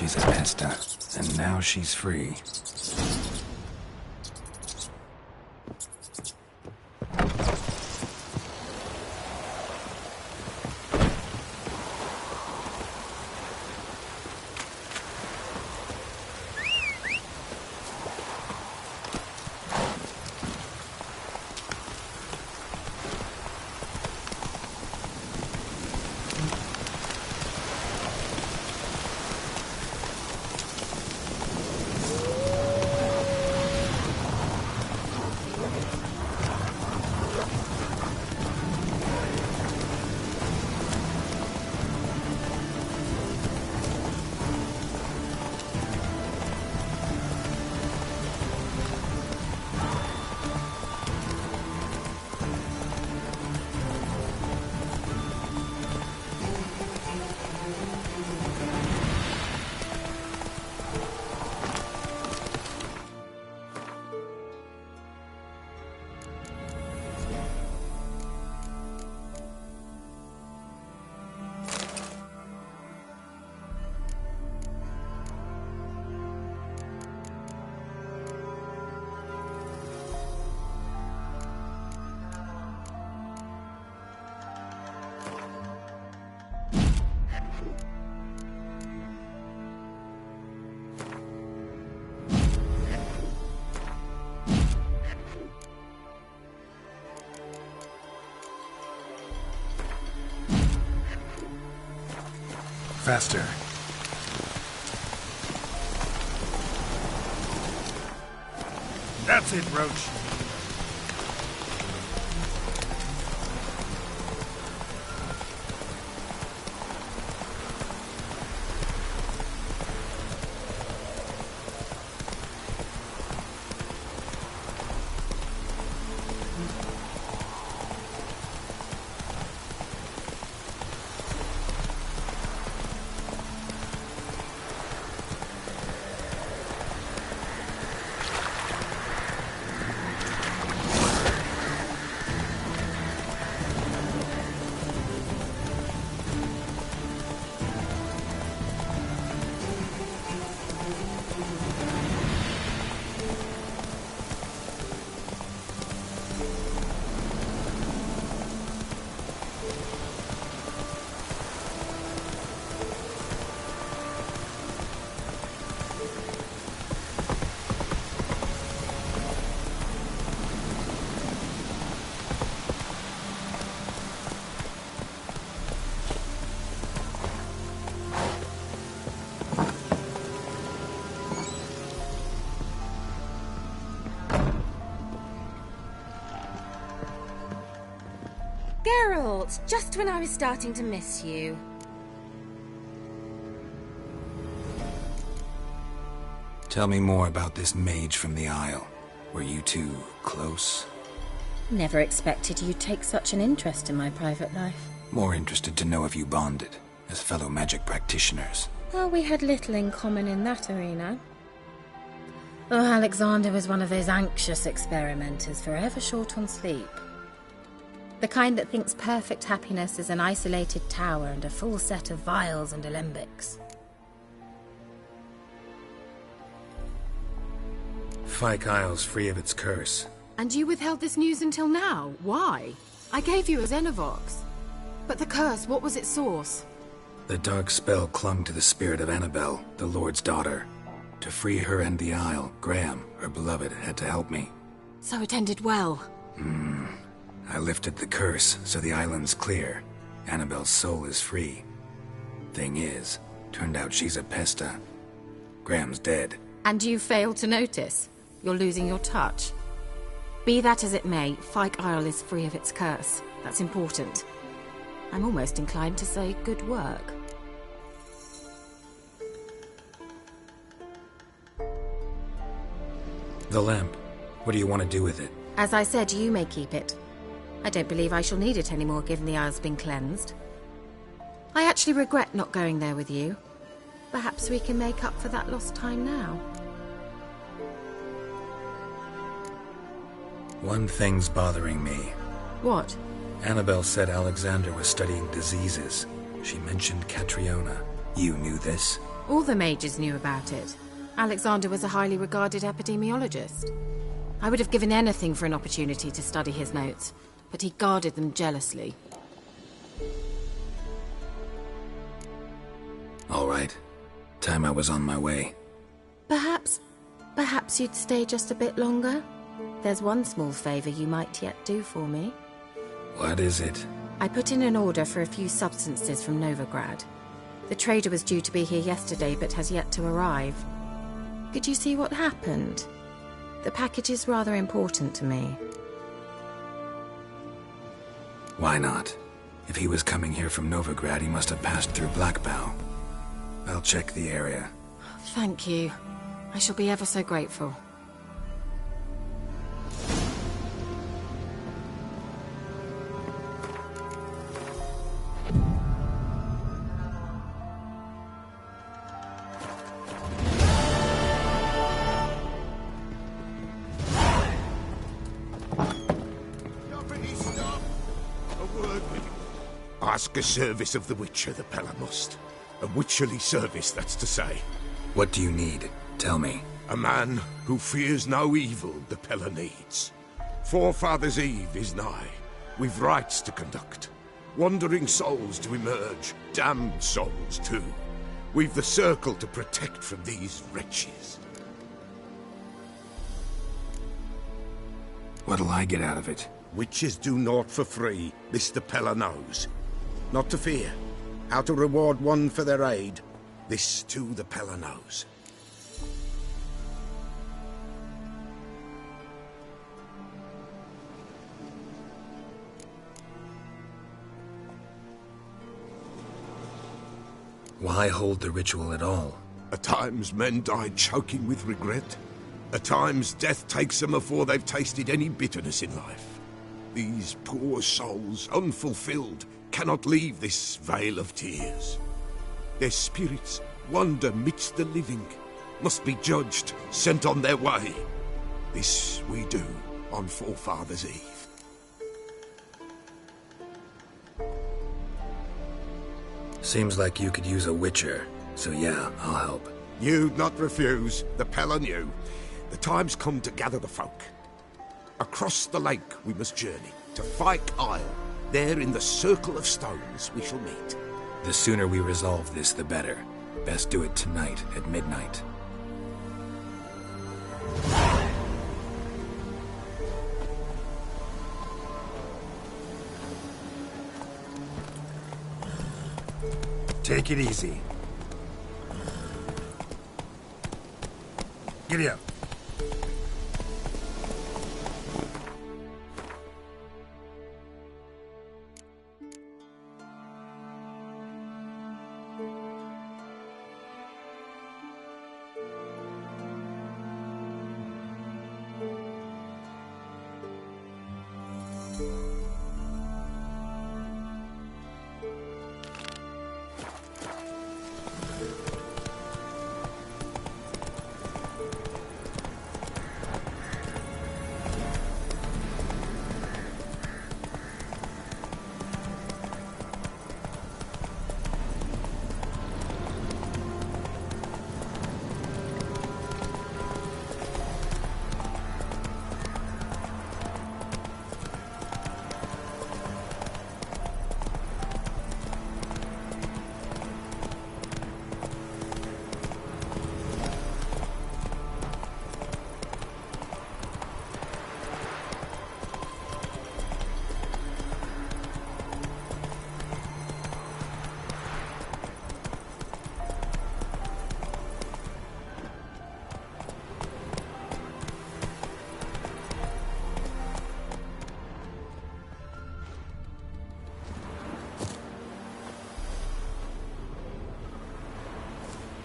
She's a pesta, and now she's free. Faster. That's it, Roach. Geralt, just when I was starting to miss you. Tell me more about this mage from the Isle. Were you two close? Never expected you'd take such an interest in my private life. More interested to know if you bonded, as fellow magic practitioners. Well, we had little in common in that arena. Oh, Alexander was one of those anxious experimenters, forever short on sleep. The kind that thinks perfect happiness is an isolated tower and a full set of vials and alembics. Fyke Isle's free of its curse. And you withheld this news until now? Why? I gave you a Xenovox. But the curse, what was its source? The dark spell clung to the spirit of Annabelle, the Lord's daughter. To free her and the Isle, Graham, her beloved, had to help me. So it ended well. I lifted the curse, so the island's clear. Annabelle's soul is free. Thing is, turned out she's a pesta. Graham's dead. And you failed to notice? You're losing your touch. Be that as it may, Fyke Isle is free of its curse. That's important. I'm almost inclined to say good work. The lamp. What do you want to do with it? As I said, you may keep it. I don't believe I shall need it anymore, given the Isle's been cleansed. I actually regret not going there with you. Perhaps we can make up for that lost time now. One thing's bothering me. What? Annabelle said Alexander was studying diseases. She mentioned Catriona. You knew this? All the mages knew about it. Alexander was a highly regarded epidemiologist. I would have given anything for an opportunity to study his notes, but he guarded them jealously. All right. Time I was on my way. Perhaps you'd stay just a bit longer? There's one small favor you might yet do for me. What is it? I put in an order for a few substances from Novigrad. The trader was due to be here yesterday, but has yet to arrive. Could you see what happened? The package is rather important to me. Why not? If he was coming here from Novigrad, he must have passed through Blackbow. I'll check the area. Thank you. I shall be ever so grateful. Ask a service of the Witcher, the Pella must. A witcherly service, that's to say. What do you need? Tell me. A man who fears no evil the Pella needs. Forefathers' Eve is nigh. We've rites to conduct. Wandering souls to emerge. Damned souls, too. We've the circle to protect from these wretches. What'll I get out of it? Witches do naught for free. This the Pella knows. Not to fear. How to reward one for their aid. This too the Pella knows. Why hold the ritual at all? At times men die choking with regret. At times death takes them before they've tasted any bitterness in life. These poor souls, unfulfilled, cannot leave this vale of tears. Their spirits wander midst the living, must be judged, sent on their way. This we do on Forefathers' Eve. Seems like you could use a witcher, so yeah, I'll help. You'd not refuse, the Pella knew. The time's come to gather the folk. Across the lake we must journey, to Fyke Isle. There in the circle of stones we shall meet. The sooner we resolve this, the better. Best do it tonight at midnight. Take it easy. Giddy up.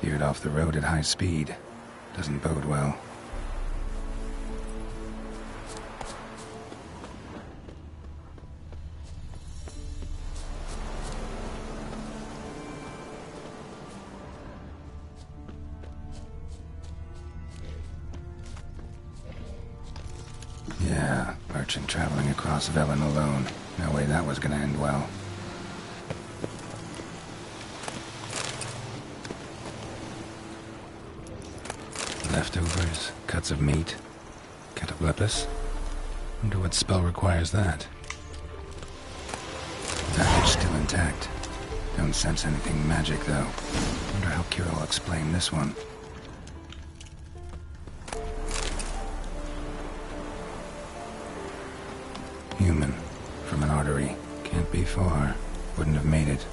Veered off the road at high speed. Doesn't bode well. Yeah, merchant traveling across Velen alone. No way that was gonna end well. Leftovers, cuts of meat, cataplepis. Wonder what spell requires that. Package still intact. Don't sense anything magic, though. Wonder how Kira will explain this one. Human. From an artery. Can't be far. Wouldn't have made it.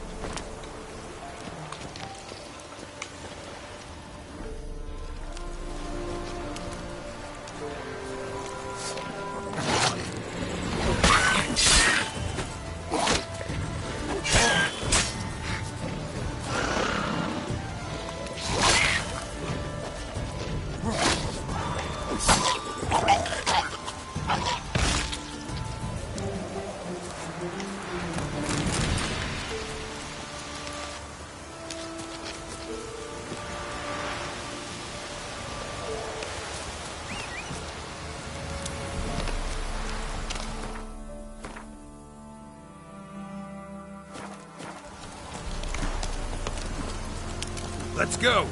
Let's go!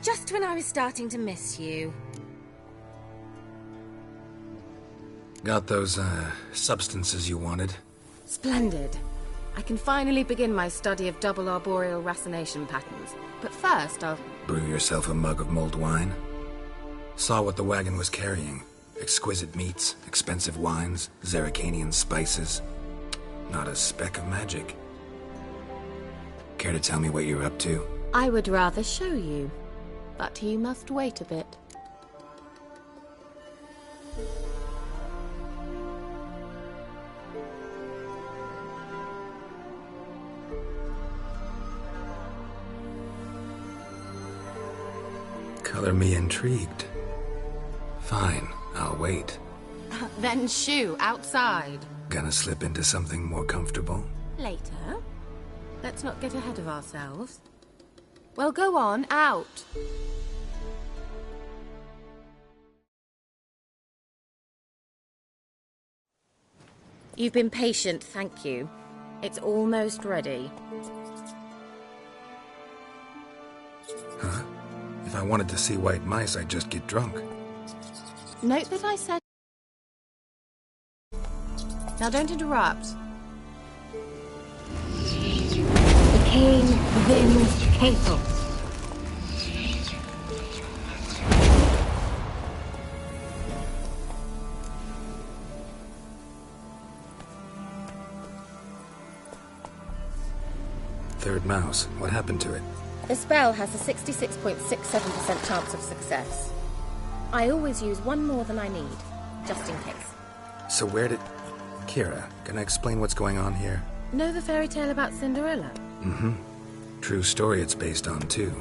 Just when I was starting to miss you. Got those, substances you wanted? Splendid. I can finally begin my study of double arboreal racination patterns. But first, I'll... Brew yourself a mug of mulled wine? Saw what the wagon was carrying. Exquisite meats, expensive wines, Zerrikanian spices. Not a speck of magic. Care to tell me what you're up to? I would rather show you. But you must wait a bit. Color me intrigued. Fine, I'll wait. Then shoo, outside. Gonna slip into something more comfortable? Later. Let's not get ahead of ourselves. Well, go on, out. You've been patient, thank you. It's almost ready. Huh? If I wanted to see white mice, I'd just get drunk. Note that I said... Now don't interrupt. The king within Capel. third mouse. What happened to it? The spell has a 66.67% chance of success. I always use one more than I need, just in case. So where did... Kira, can I explain what's going on here? Know the fairy tale about Cinderella? Mm-hmm. True story it's based on, too.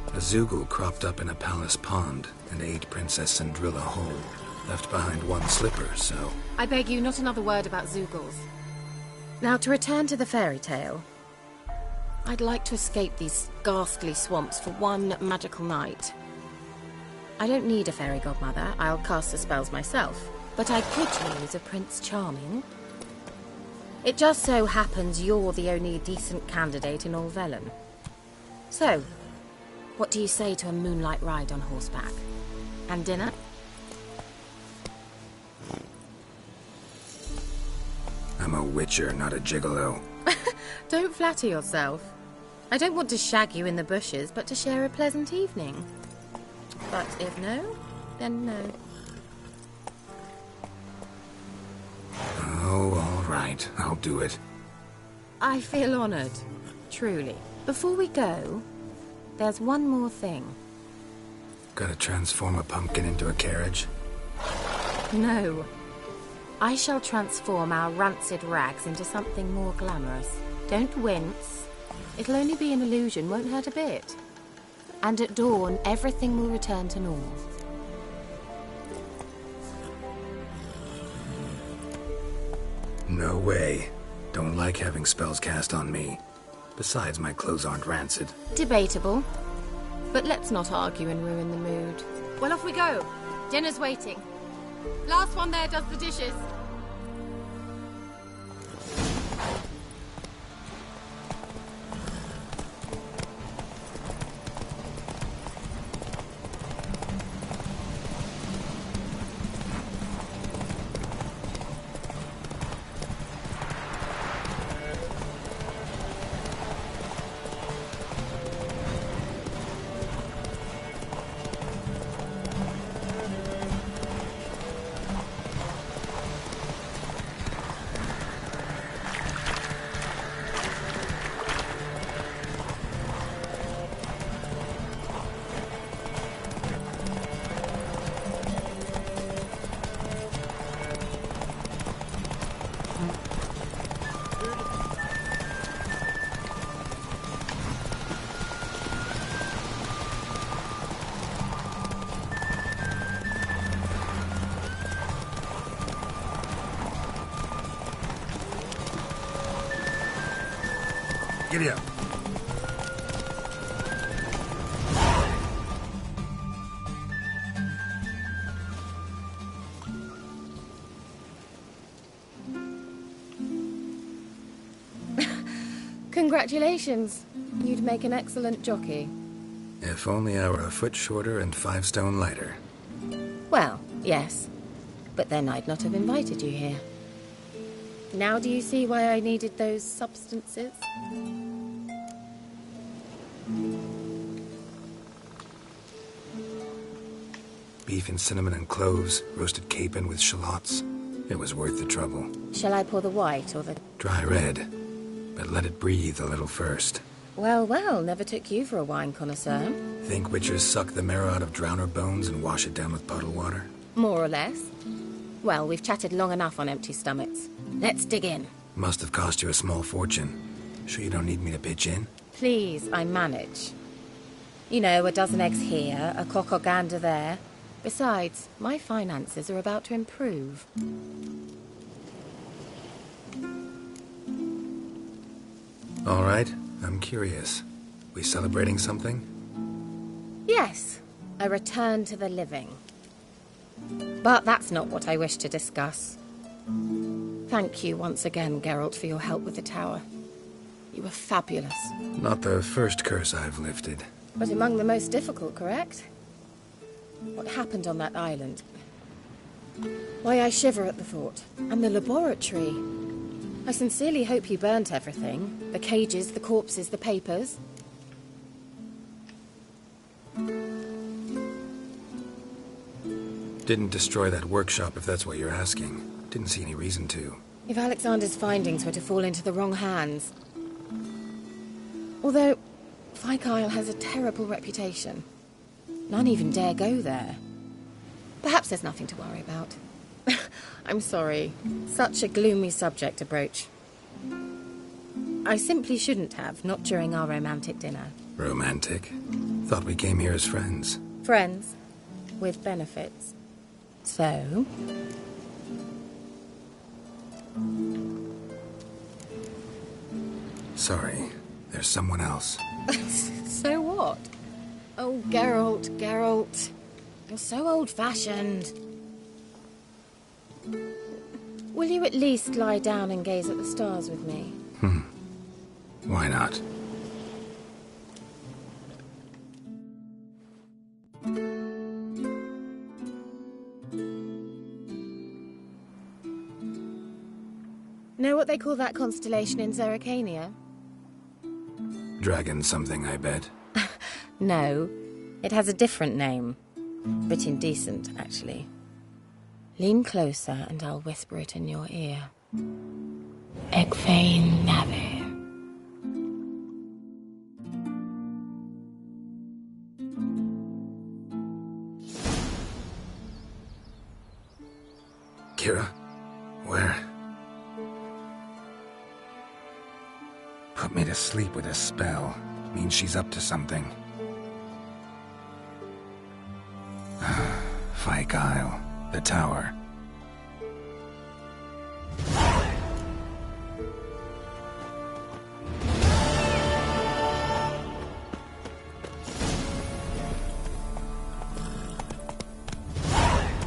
A Zoogle cropped up in a palace pond and ate Princess Cinderella whole. Left behind one slipper, so... I beg you, not another word about Zoogles. Now, to return to the fairy tale, I'd like to escape these ghastly swamps for one magical night. I don't need a fairy godmother, I'll cast the spells myself, but I could use a Prince Charming. It just so happens you're the only decent candidate in all Velen. So, what do you say to a moonlight ride on horseback? And dinner? I'm a witcher, not a gigolo. Don't flatter yourself. I don't want to shag you in the bushes, but to share a pleasant evening. But if no, then no. Oh, all right. I'll do it. I feel honored. Truly. Before we go, there's one more thing. Gotta transform a pumpkin into a carriage? No. I shall transform our rancid rags into something more glamorous. Don't wince. It'll only be an illusion, won't hurt a bit. And at dawn, everything will return to normal. No way. Don't like having spells cast on me. Besides, my clothes aren't rancid. Debatable. But let's not argue and ruin the mood. Well, off we go. Dinner's waiting. Last one there does the dishes. Giddy up. Congratulations. You'd make an excellent jockey. If only I were a foot shorter and 5 stone lighter. Well, yes. But then I'd not have invited you here. Now do you see why I needed those substances? Beef and cinnamon and cloves, roasted capon with shallots. It was worth the trouble. Shall I pour the white or the... Dry red, but let it breathe a little first. Well, well, never took you for a wine connoisseur. Think witchers suck the marrow out of drowner bones and wash it down with puddle water? More or less. Well, we've chatted long enough on empty stomachs. Let's dig in. Must have cost you a small fortune. Sure you don't need me to pitch in? Please, I manage. You know, a dozen eggs here, a cock or gander there. Besides, my finances are about to improve. All right, I'm curious. We celebrating something? Yes, a return to the living. But that's not what I wish to discuss. Thank you once again, Geralt, for your help with the tower. You were fabulous. Not the first curse I've lifted. But among the most difficult, correct? What happened on that island? Why, I shiver at the thought. And the laboratory. I sincerely hope you burnt everything. The cages, the corpses, the papers. Didn't destroy that workshop, if that's what you're asking. Didn't see any reason to. If Alexander's findings were to fall into the wrong hands, Although, Fyke Isle has a terrible reputation. None even dare go there. Perhaps there's nothing to worry about. I'm sorry. Such a gloomy subject to broach. I simply shouldn't have, not during our romantic dinner. Romantic? Thought we came here as friends. Friends. With benefits. So... Sorry, there's someone else. So what? Oh, Geralt. You're so old-fashioned. Will you at least lie down and gaze at the stars with me? Why not? Know what they call that constellation in Zerrikania? Dragon something, I bet. No, it has a different name. Bit indecent, actually. Lean closer and I'll whisper it in your ear. Egfain Nave. Kira? Where? Put me to sleep with a spell. Means she's up to something. Fyke Isle. The tower.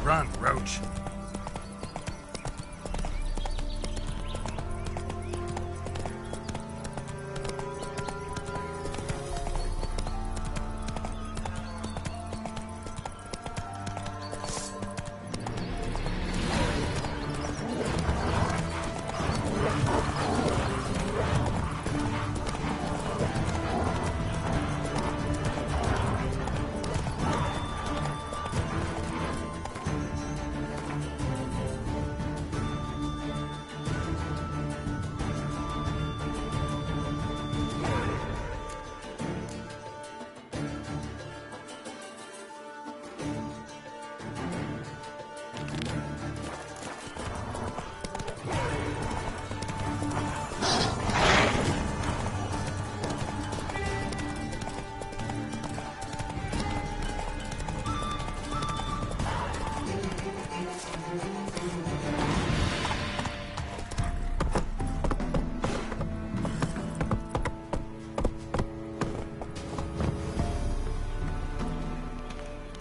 Run, Roach.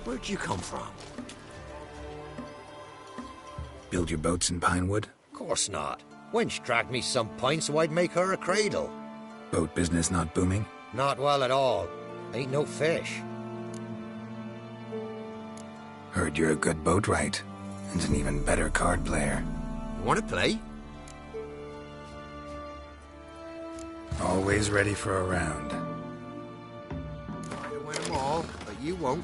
Where'd you come from? Build your boats in Pinewood? Course not. Wench dragged me some pine so I'd make her a cradle. Boat business not booming? Not well at all. Ain't no fish. Heard you're a good boatwright, and an even better card player. You wanna play? Always ready for a round. I'd win them all, but you won't.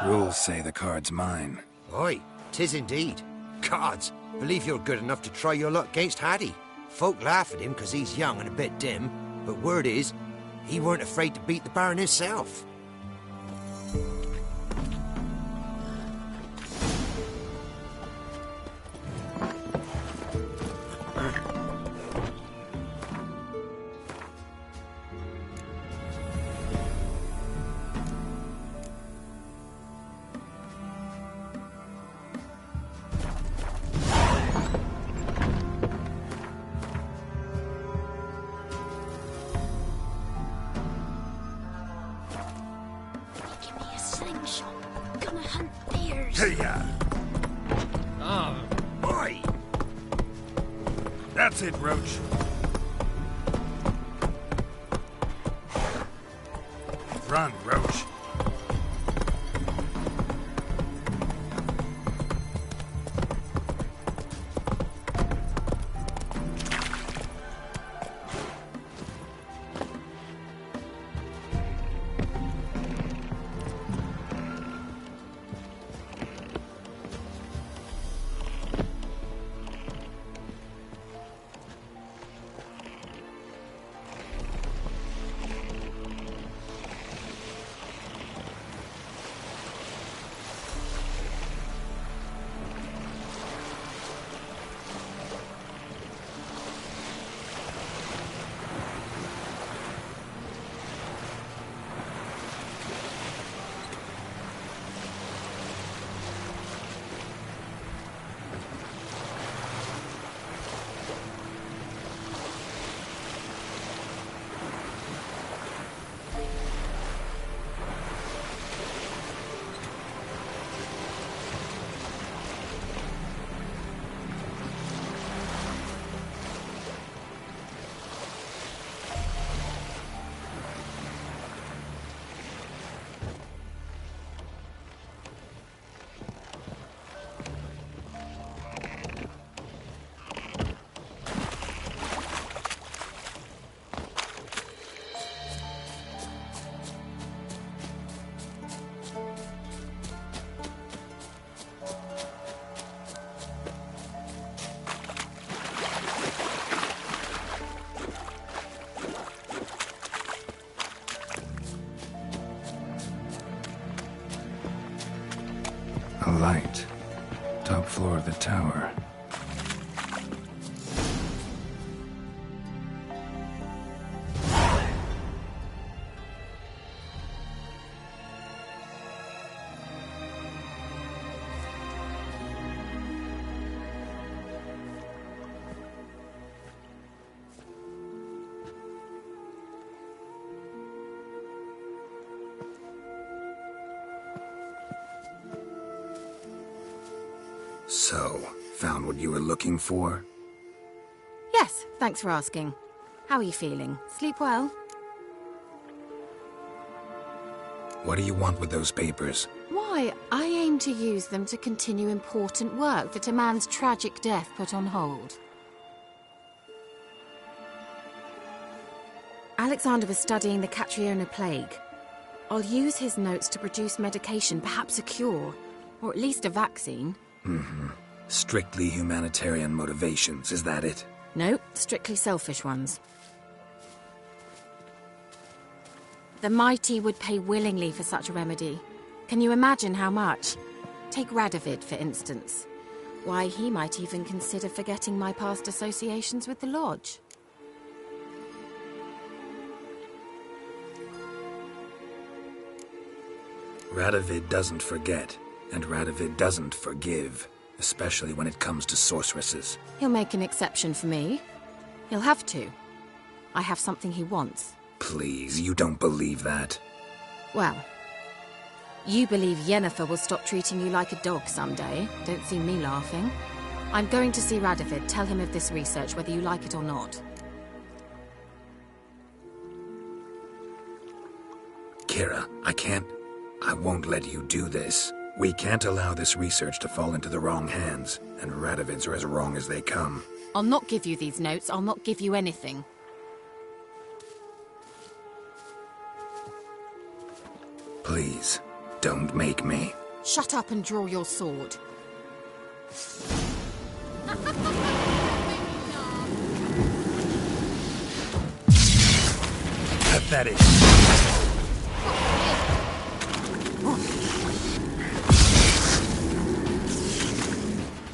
Rules say the card's mine. Aye, 'tis indeed. Cards, believe you're good enough to try your luck against Hattie. Folk laugh at him 'cause he's young and a bit dim, but word is, he weren't afraid to beat the Baron himself. That's it, Roach. Run, Roach. A light. Top floor of the tower. So, found what you were looking for? Yes, thanks for asking. How are you feeling? Sleep well? What do you want with those papers? Why, I aim to use them to continue important work that a man's tragic death put on hold. Alexander was studying the Catriona plague. I'll use his notes to produce medication, perhaps a cure, or at least a vaccine. Mm-hmm. Strictly humanitarian motivations, is that it? No, strictly selfish ones. The mighty would pay willingly for such a remedy. Can you imagine how much? Take Radovid, for instance. Why, he might even consider forgetting my past associations with the Lodge. Radovid doesn't forget, and Radovid doesn't forgive, especially when it comes to sorceresses. He'll make an exception for me. He'll have to. I have something he wants. Please, you don't believe that. Well, you believe Yennefer will stop treating you like a dog someday. Don't see me laughing. I'm going to see Radovid, tell him of this research, whether you like it or not. Kira, I won't let you do this. We can't allow this research to fall into the wrong hands, and Radovids are as wrong as they come. I'll not give you these notes, I'll not give you anything. Please, don't make me. Shut up and draw your sword. Pathetic.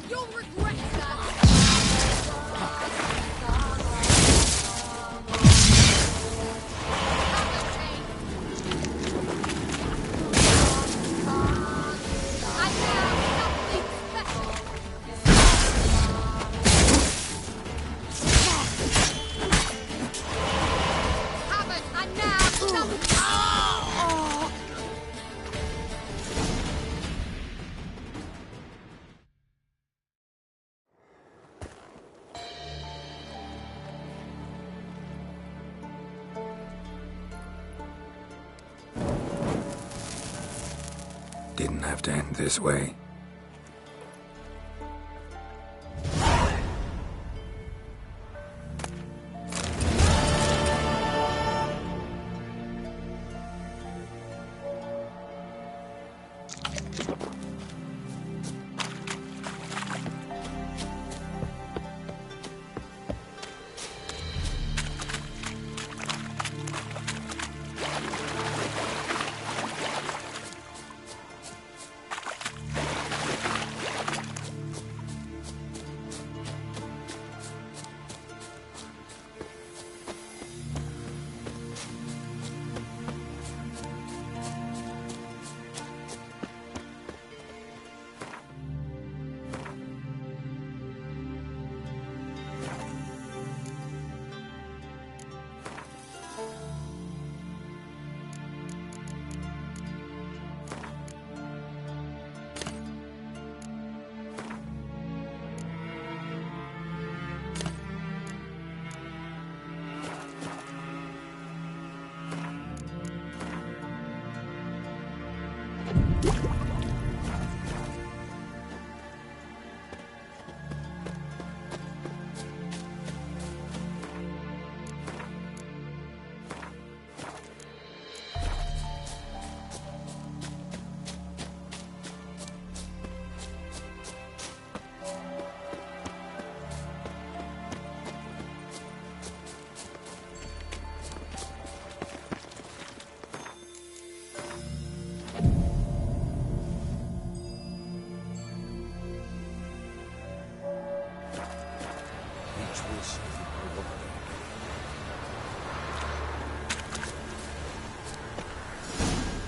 You'll regret that. Didn't have to end this way.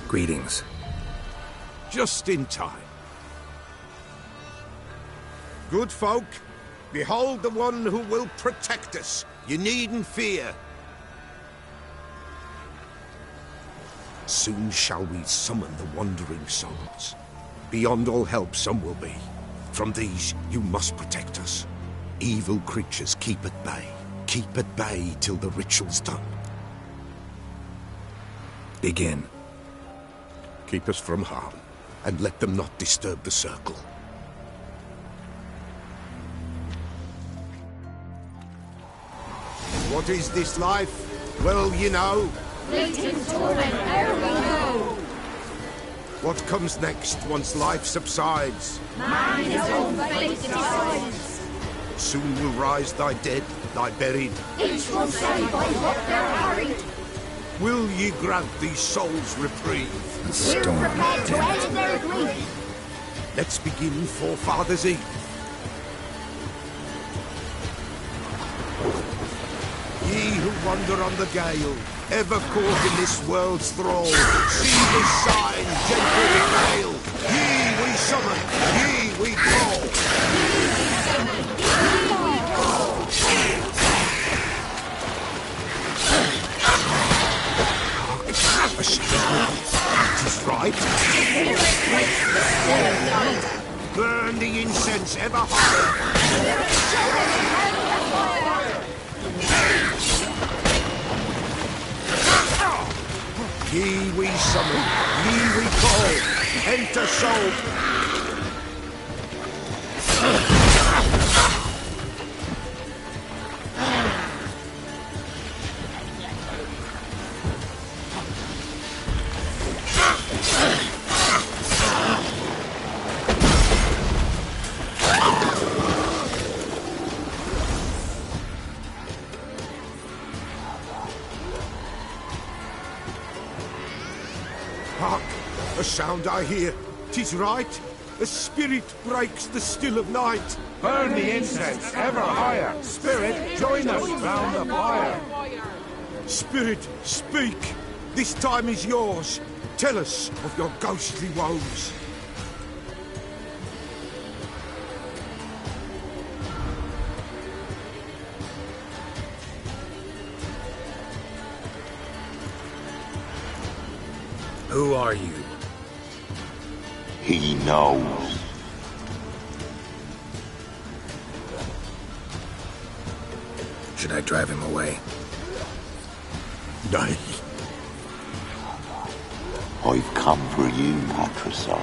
Greetings. Just in time. Good folk, behold the one who will protect us. You needn't fear. Soon shall we summon the wandering souls. Beyond all help some will be. From these you must protect us. Evil creatures keep at bay. Keep at bay till the ritual's done. Begin. keep us from harm, and let them not disturb the circle. What is this life? Well, you know. Fleeting torment, ere we know. What comes next once life subsides? Man his own fate decides. Soon will rise thy dead, thy buried. Each will say by what they're harried. Will ye grant these souls reprieve? We're prepared to end their grief. Let's begin Forefathers' Eve. Ye who wander on the gale, ever caught in this world's thrall, see this sign gently hail. Ye we summon, ye we call. A spirit, it is right. Burn the incense ever higher. Ye we summon, ye we call, enter soul. Hark! A sound I hear. 'Tis right. A spirit breaks the still of night. Burn the incense ever higher. Spirit, join us round the fire. Spirit, speak. This time is yours. Tell us of your ghostly woes. Who are you? He knows. Should I drive him away? Nay. I've come for you, patricide.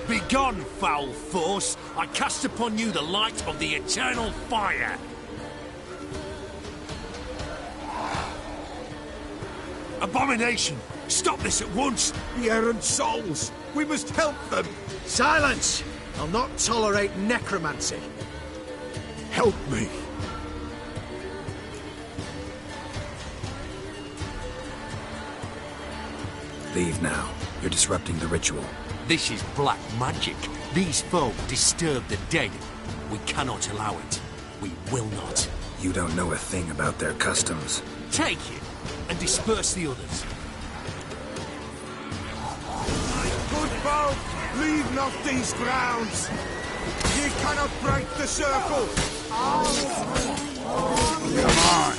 Begone, foul force! I cast upon you the light of the eternal fire! Abomination! Stop this at once! The errant souls! We must help them! Silence! I'll not tolerate necromancy. Help me! Leave now. You're disrupting the ritual. This is black magic. These folk disturb the dead. We cannot allow it. We will not. You don't know a thing about their customs. Take it, and disperse the others. Good folk, leave not these grounds. Ye cannot break the circle. Come on.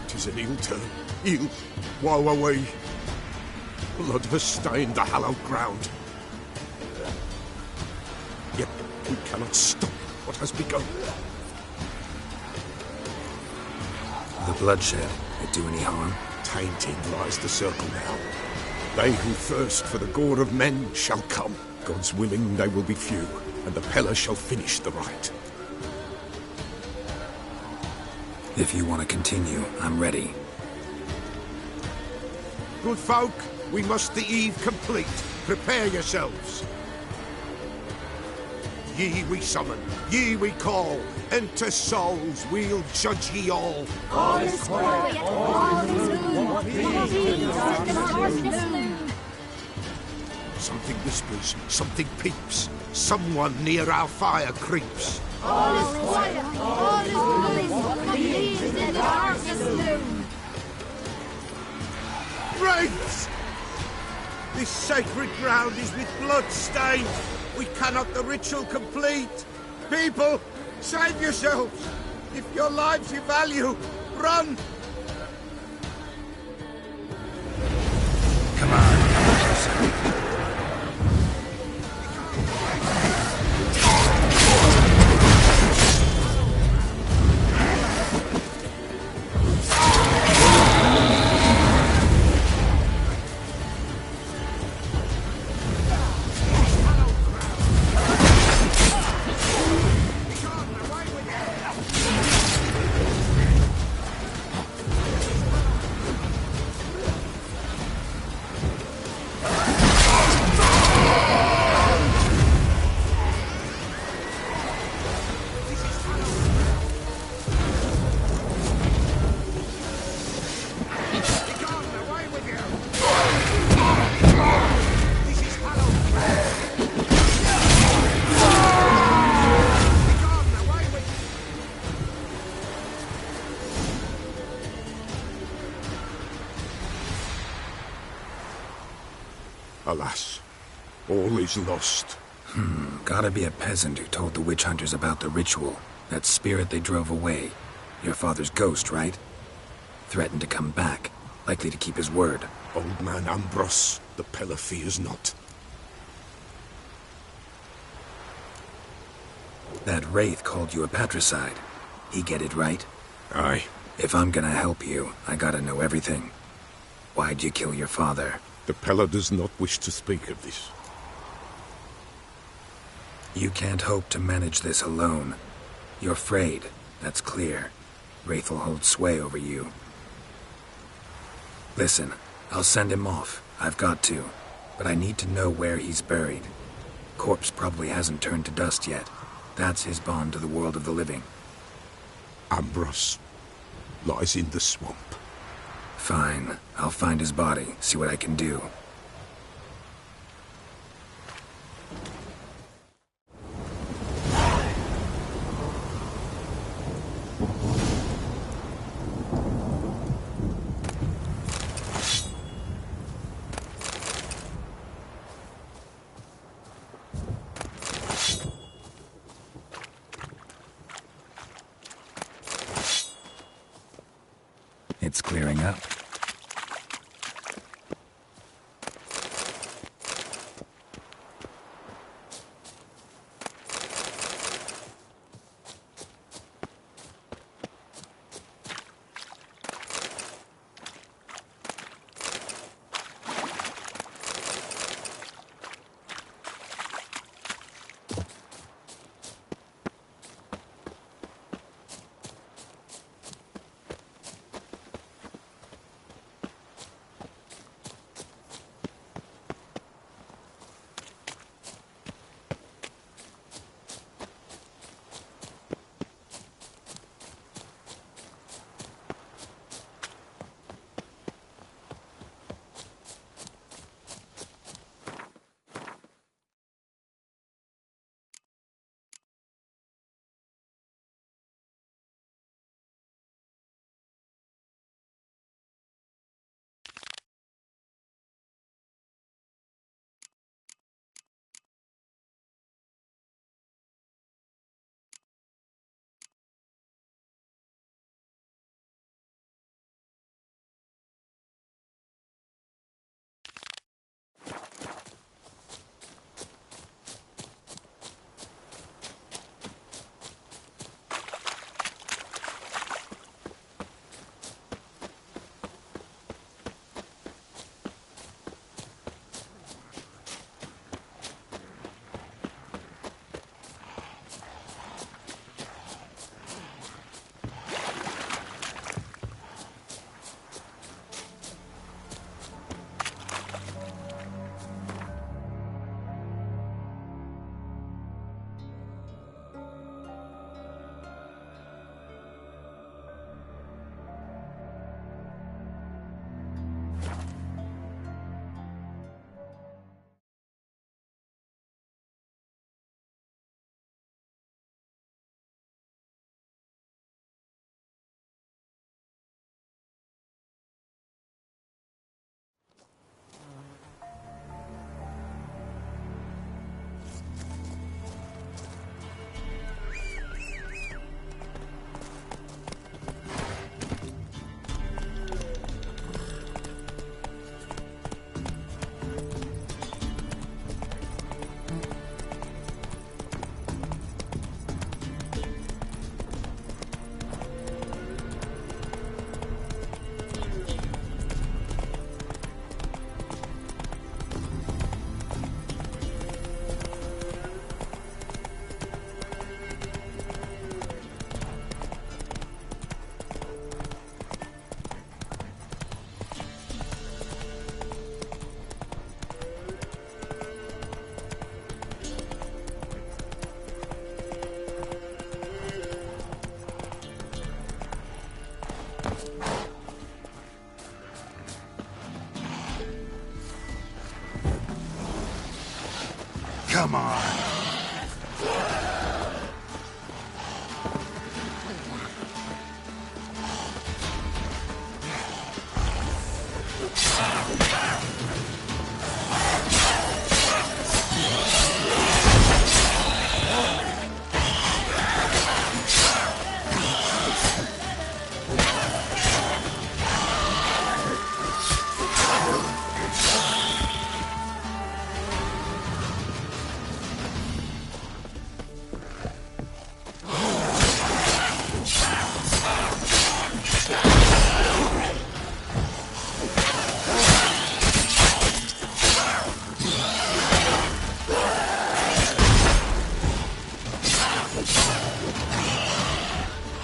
Tis an ill turn. Ill. Woe away. Blood has stained the hallowed ground. Yet we cannot stop what has begun. The bloodshed, it do any harm? Tainted lies the circle now. They who thirst for the gore of men shall come. God's willing they will be few, and the Peller shall finish the rite. If you want to continue, I'm ready. Good folk, we must the eve complete. Prepare yourselves. Ye we summon, ye we call. Enter souls, we'll judge ye all. All is quiet, all is gloom. Something whispers, something peeps. Someone near our fire creeps. All is quiet, all is gloom. Leaves in the darkness gloom. Wraiths! This sacred ground is with blood stained. We cannot the ritual complete. people! Save yourselves! If your lives you value, run! Come on. Alas, all is lost. Gotta be a peasant who told the witch hunters about the ritual. That spirit they drove away. Your father's ghost, right? Threatened to come back. Likely to keep his word. Old man Ambrose, the Pella fears not. That wraith called you a patricide. He get it right? Aye. If I'm gonna help you, I gotta know everything. Why'd you kill your father? The Pella does not wish to speak of this. You can't hope to manage this alone. You're afraid, that's clear. Wraith will hold sway over you. Listen, I'll send him off. I've got to. But I need to know where he's buried. Corpse probably hasn't turned to dust yet. That's his bond to the world of the living. Ambrose lies in the swamp. Fine. I'll find his body, see what I can do. It's clearing up. Come on.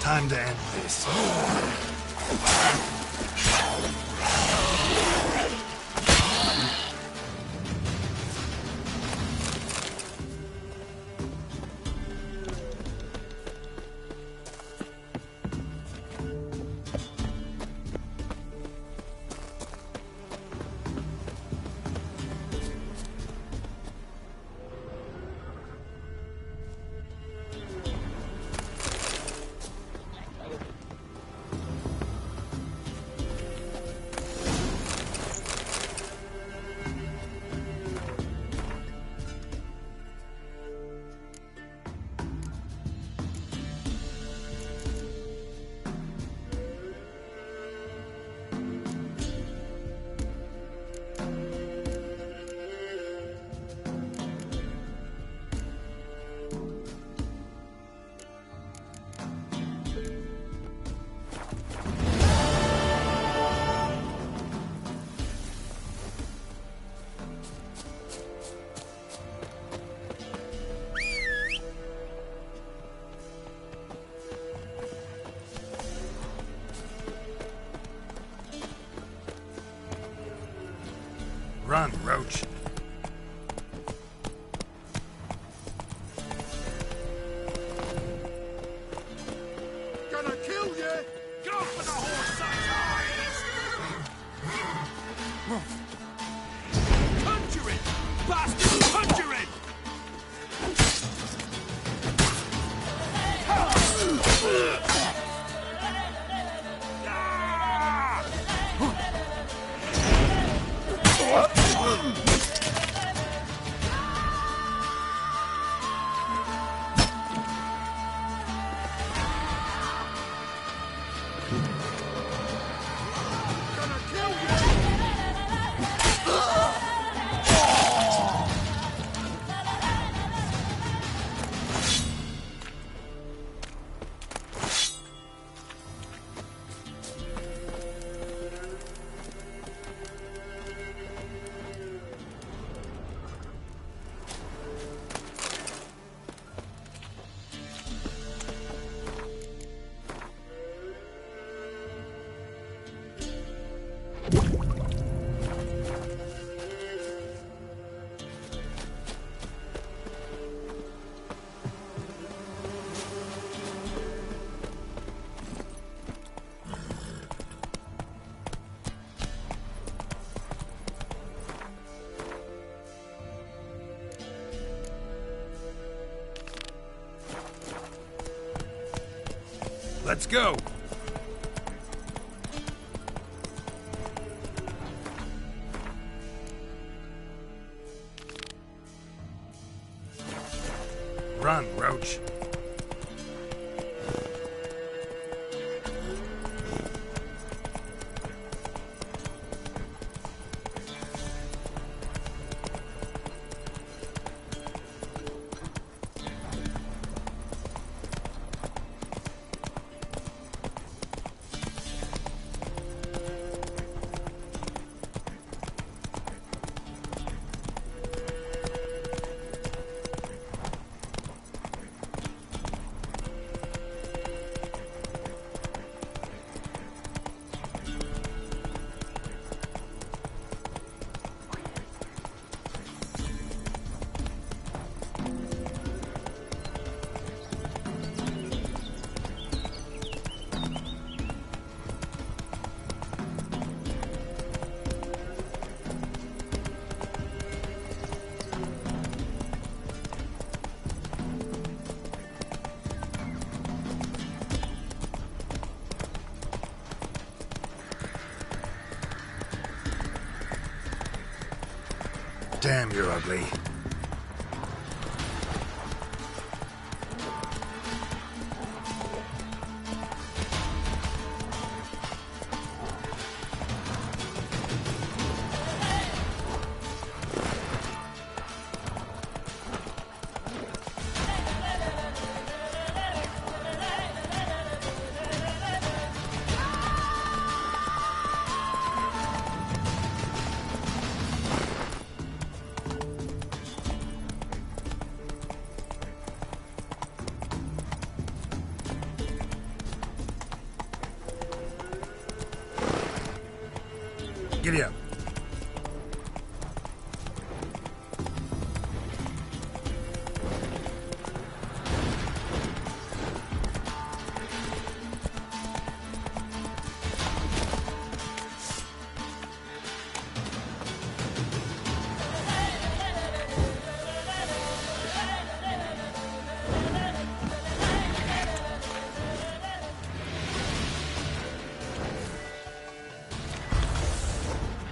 Time to end this. Run, Roach. Gonna kill you! Go for the horse's eyes! Conjure it! Bastard, conjure it! Let's go! Run, Roach. Damn, you're ugly. Giddy up.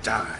Die.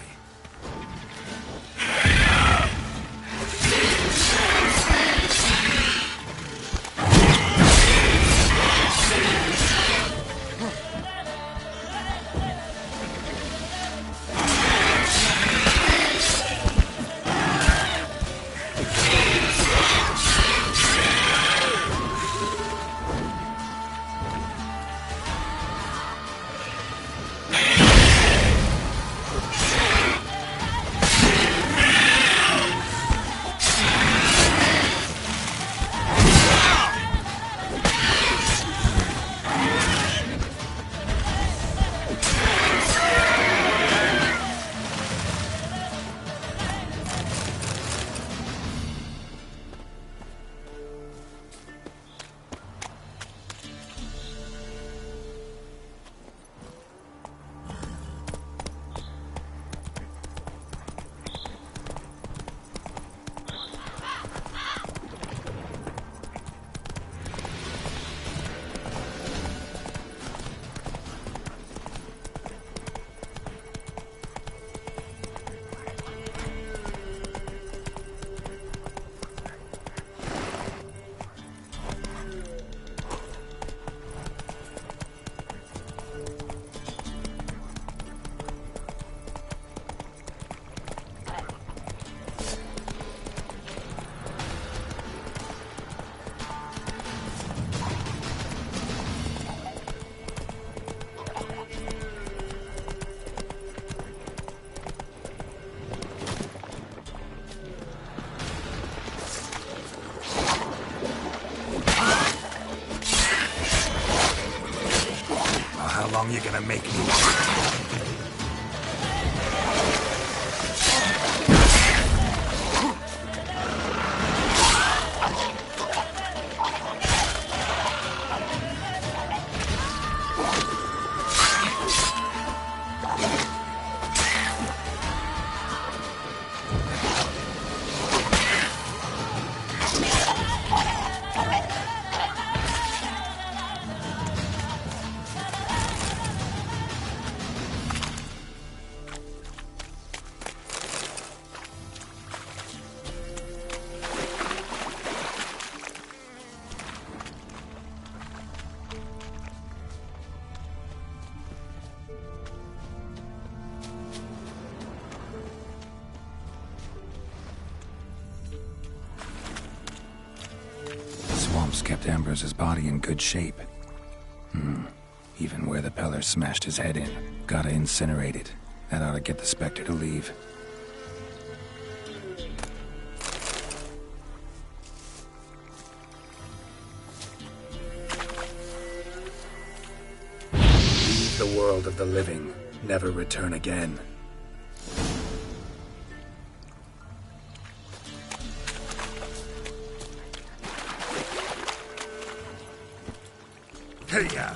How long you gonna make me? Kept Ambrose's body in good shape. Even where the Peller smashed his head in. Gotta incinerate it. That ought to get the Spectre to leave. Leave the world of the living. Never return again. Hey-ya!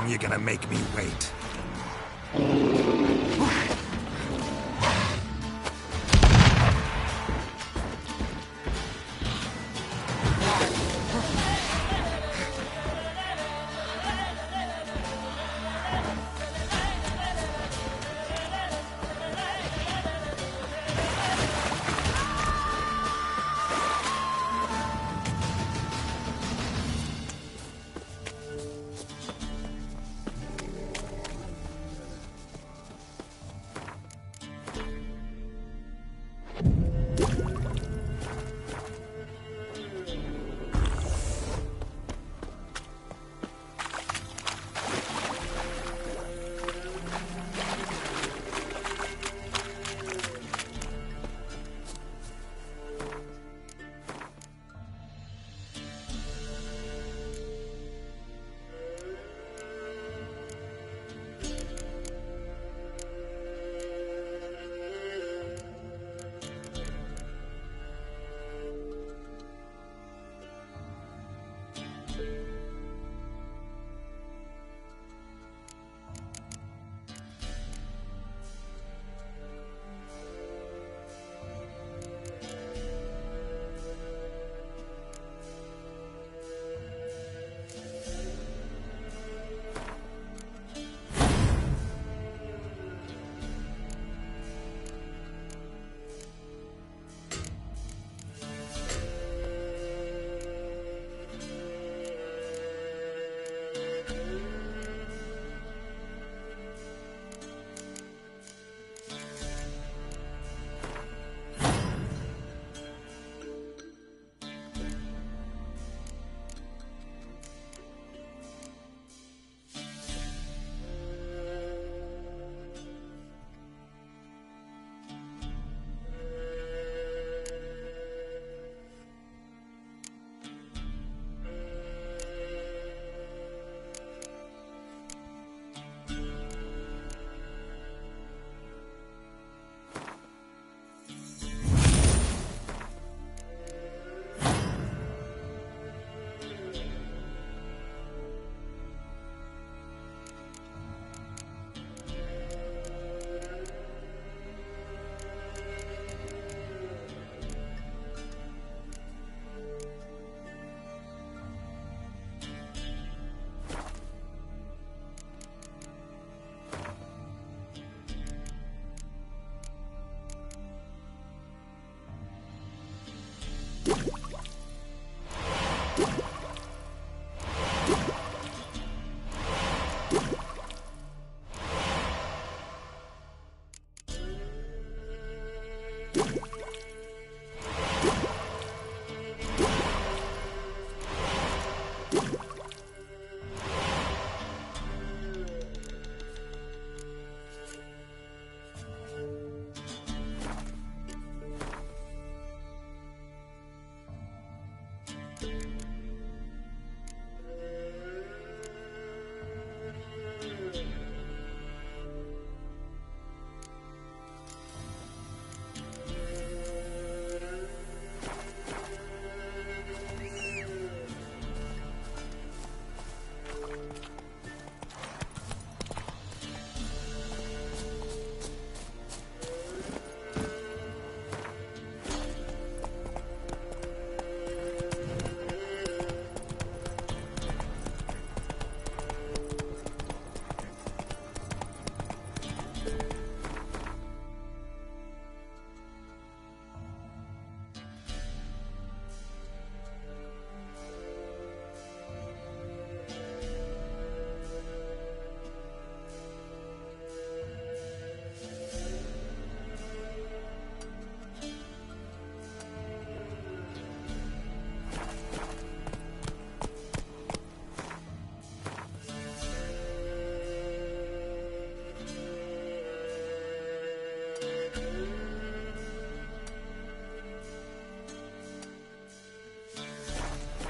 long you gonna make me wait?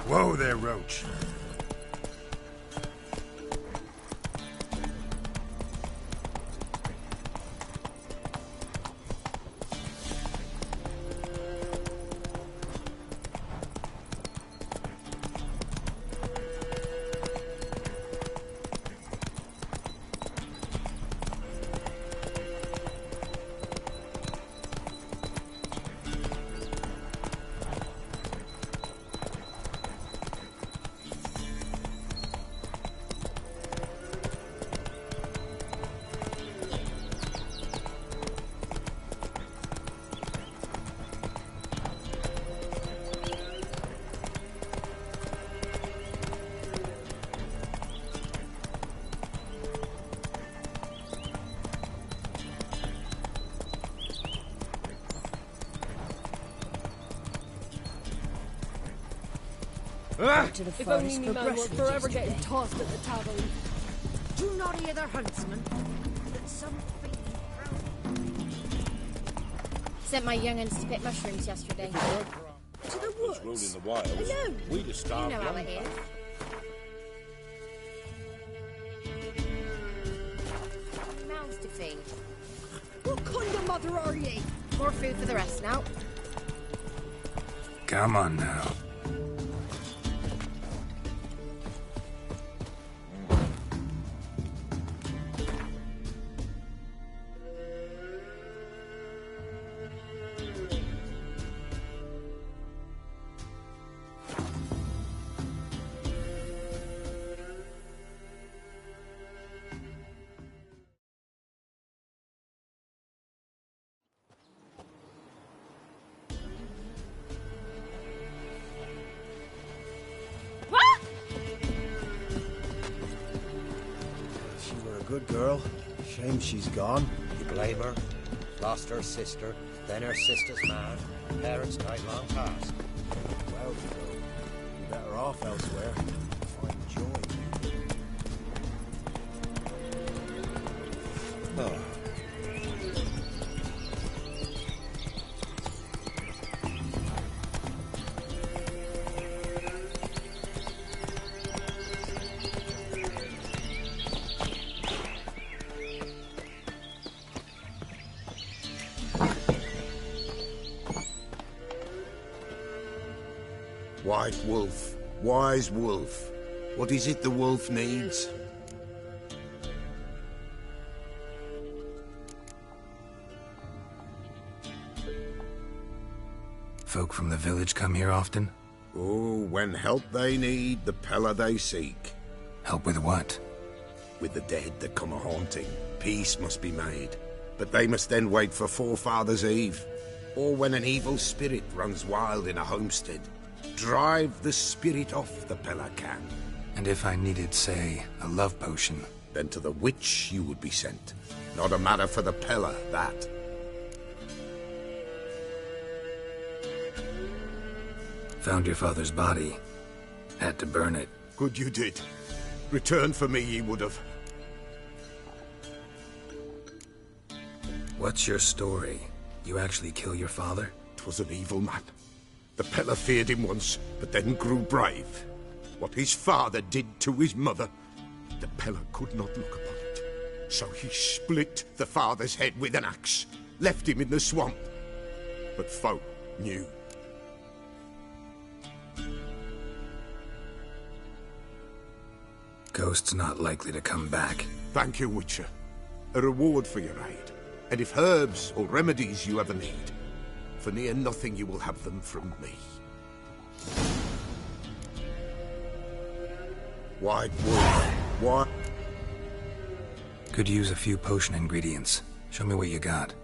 Whoa there, Roach. Back to the If forest only me for man were brushwood forever yesterday. getting tossed at the tavern. Do not hear their huntsman. That some Sent my young'uns to pick mushrooms yesterday. to the woods. Ruled in the wilds. Alone. We'd have You starved know how long it is. back. Mouths to feed. What kind of mother are ye? More food for the rest now. Come on now. She were a good girl. Shame she's gone. You blame her? Lost her sister, then her sister's man. Parents died long past. Well, you're better off elsewhere. Find joy. Oh. White wolf, wise wolf. What is it the wolf needs? Folk from the village come here often? Oh, when help they need, the Pella they seek. Help with what? With the dead that come a-haunting, peace must be made. But they must then wait for Forefathers' Eve, or when an evil spirit runs wild in a homestead. Drive the spirit off, the Pella can. And if I needed, say, a love potion? Then to the witch you would be sent. Not a matter for the Pella, that. Found your father's body. Had to burn it. Good you did. Return for me ye would have. What's your story? You actually kill your father? 'Twas an evil man. The Pella feared him once, but then grew brave. What his father did to his mother, the Pella could not look upon it. So he split the father's head with an axe, left him in the swamp. But folk knew. Ghost's not likely to come back. Thank you, Witcher. A reward for your aid. And if herbs or remedies you ever need, for near nothing you will have them from me. White wolf, what? Could use a few potion ingredients. Show me what you got.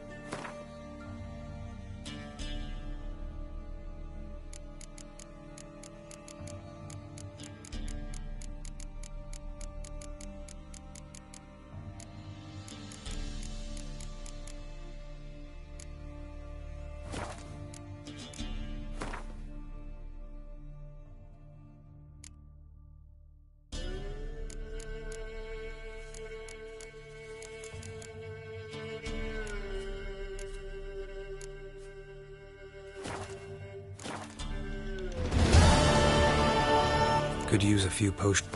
Could use a few potion.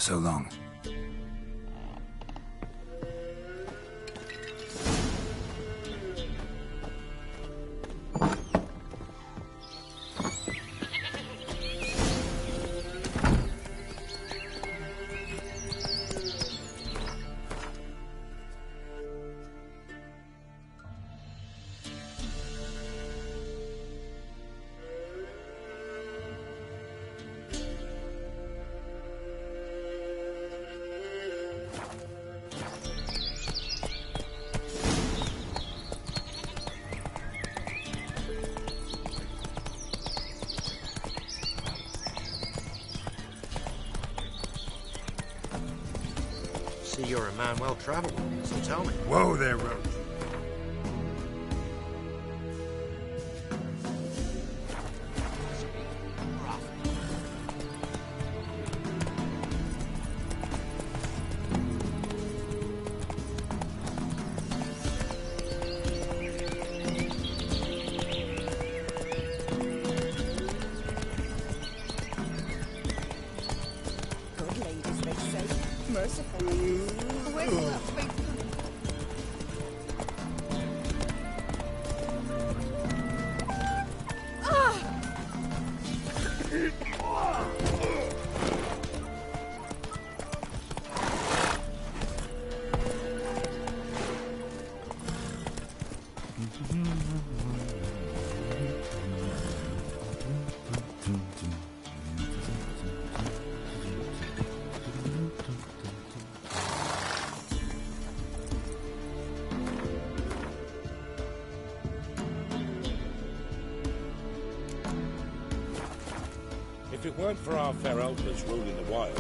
So long. See, you're a man well-traveled, so tell me. Whoa there, Rose. Good ladies, they say. Merciful ladies. Whistle up, sweet. If it weren't for our fair elders ruling the wild,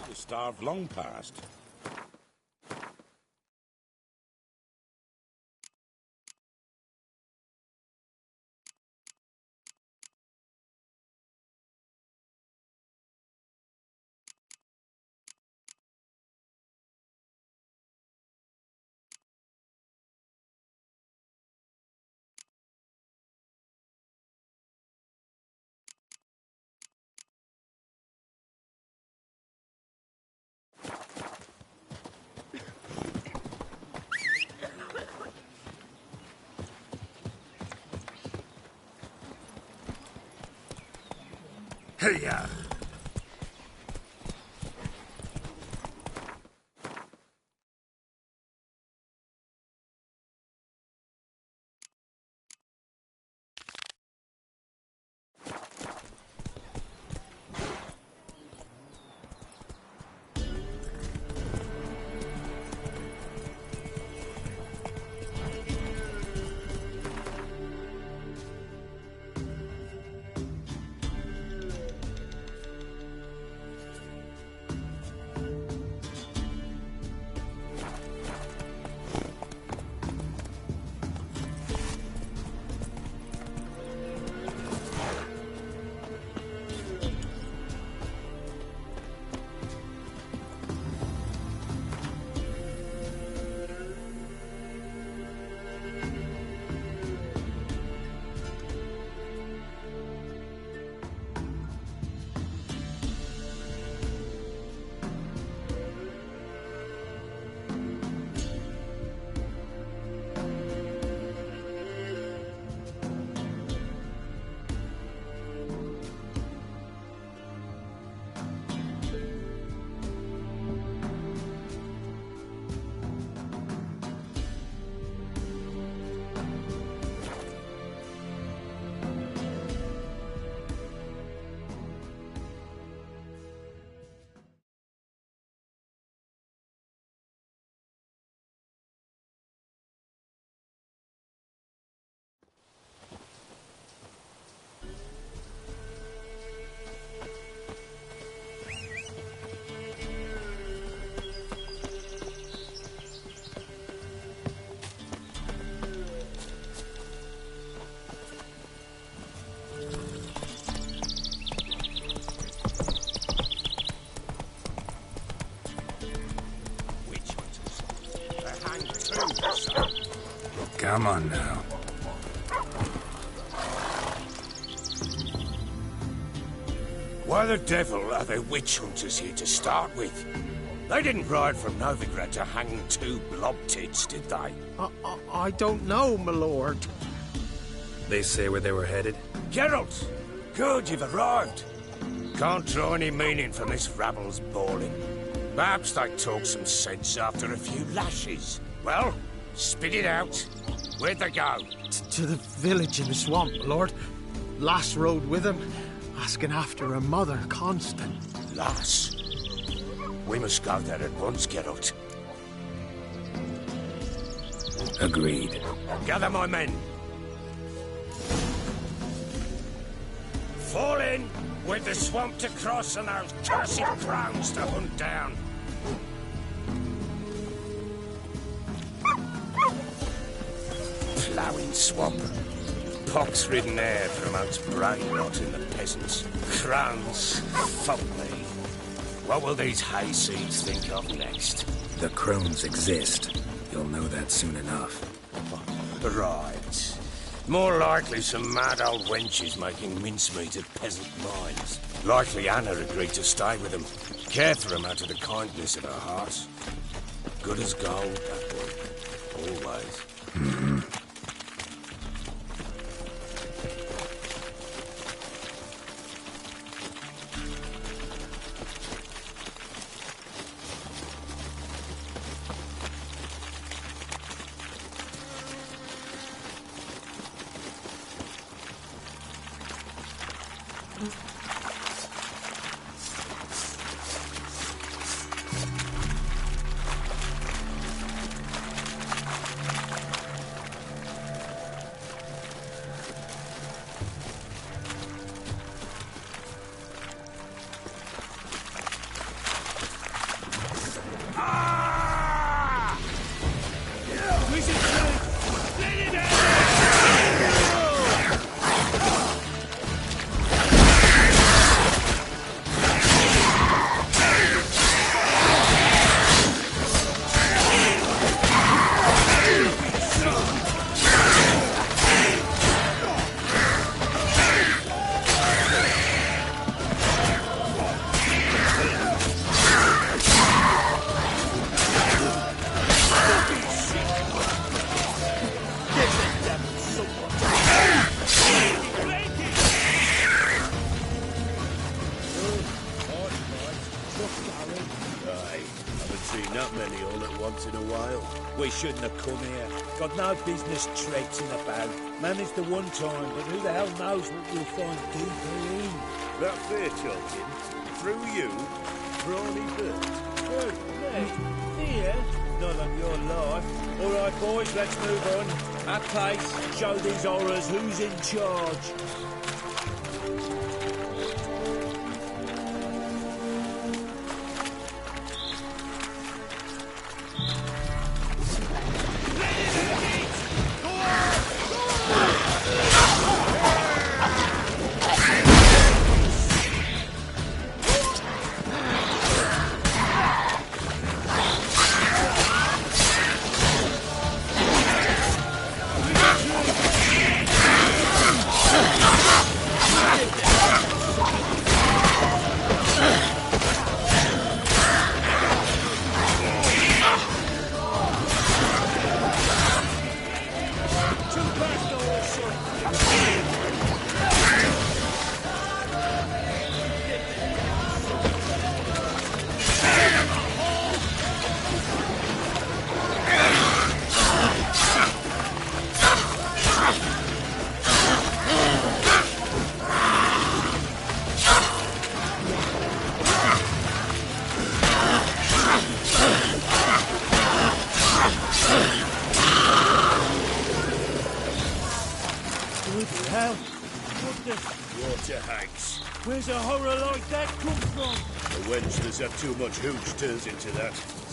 the starved long past. Hey-ya! Come on now. Why the devil are there witch hunters here to start with? They didn't ride from Novigrad to hang two blob tits, did they? I don't know, my lord. They say where they were headed? Geralt! Good, you've arrived. Can't draw any meaning from this rabble's bawling. Perhaps they talk some sense after a few lashes. Well, spit it out. Where'd they go? To the village in the swamp, my lord. Lass rode with him, asking after her mother, Constant. Lass? We must go there at once, Geralt. Agreed. Gather my men. Fall in with the swamp to cross and those cursed crowns to hunt down. Ploughing swamp. Pox-ridden air promotes brain rot in the peasants. Crowns, fuck me. What will these hayseeds think of next? The crones exist. You'll know that soon enough. Right. More likely some mad old wenches making mincemeat of peasant minds. Likely Anna agreed to stay with them. Care for them out of the kindness of her heart. Good as gold, that one. Always. Mm-hmm. Shouldn't have come here. Got no business traipsing about. Managed the one time, but who the hell knows what you'll find deeper in. That's their talking. Through you, brawny bird. Good, me? Here? Not on your life. All right, boys, let's move on. At pace, show these horrors who's in charge. Where's a horror like that come from? The wench have too much hooch turns into that.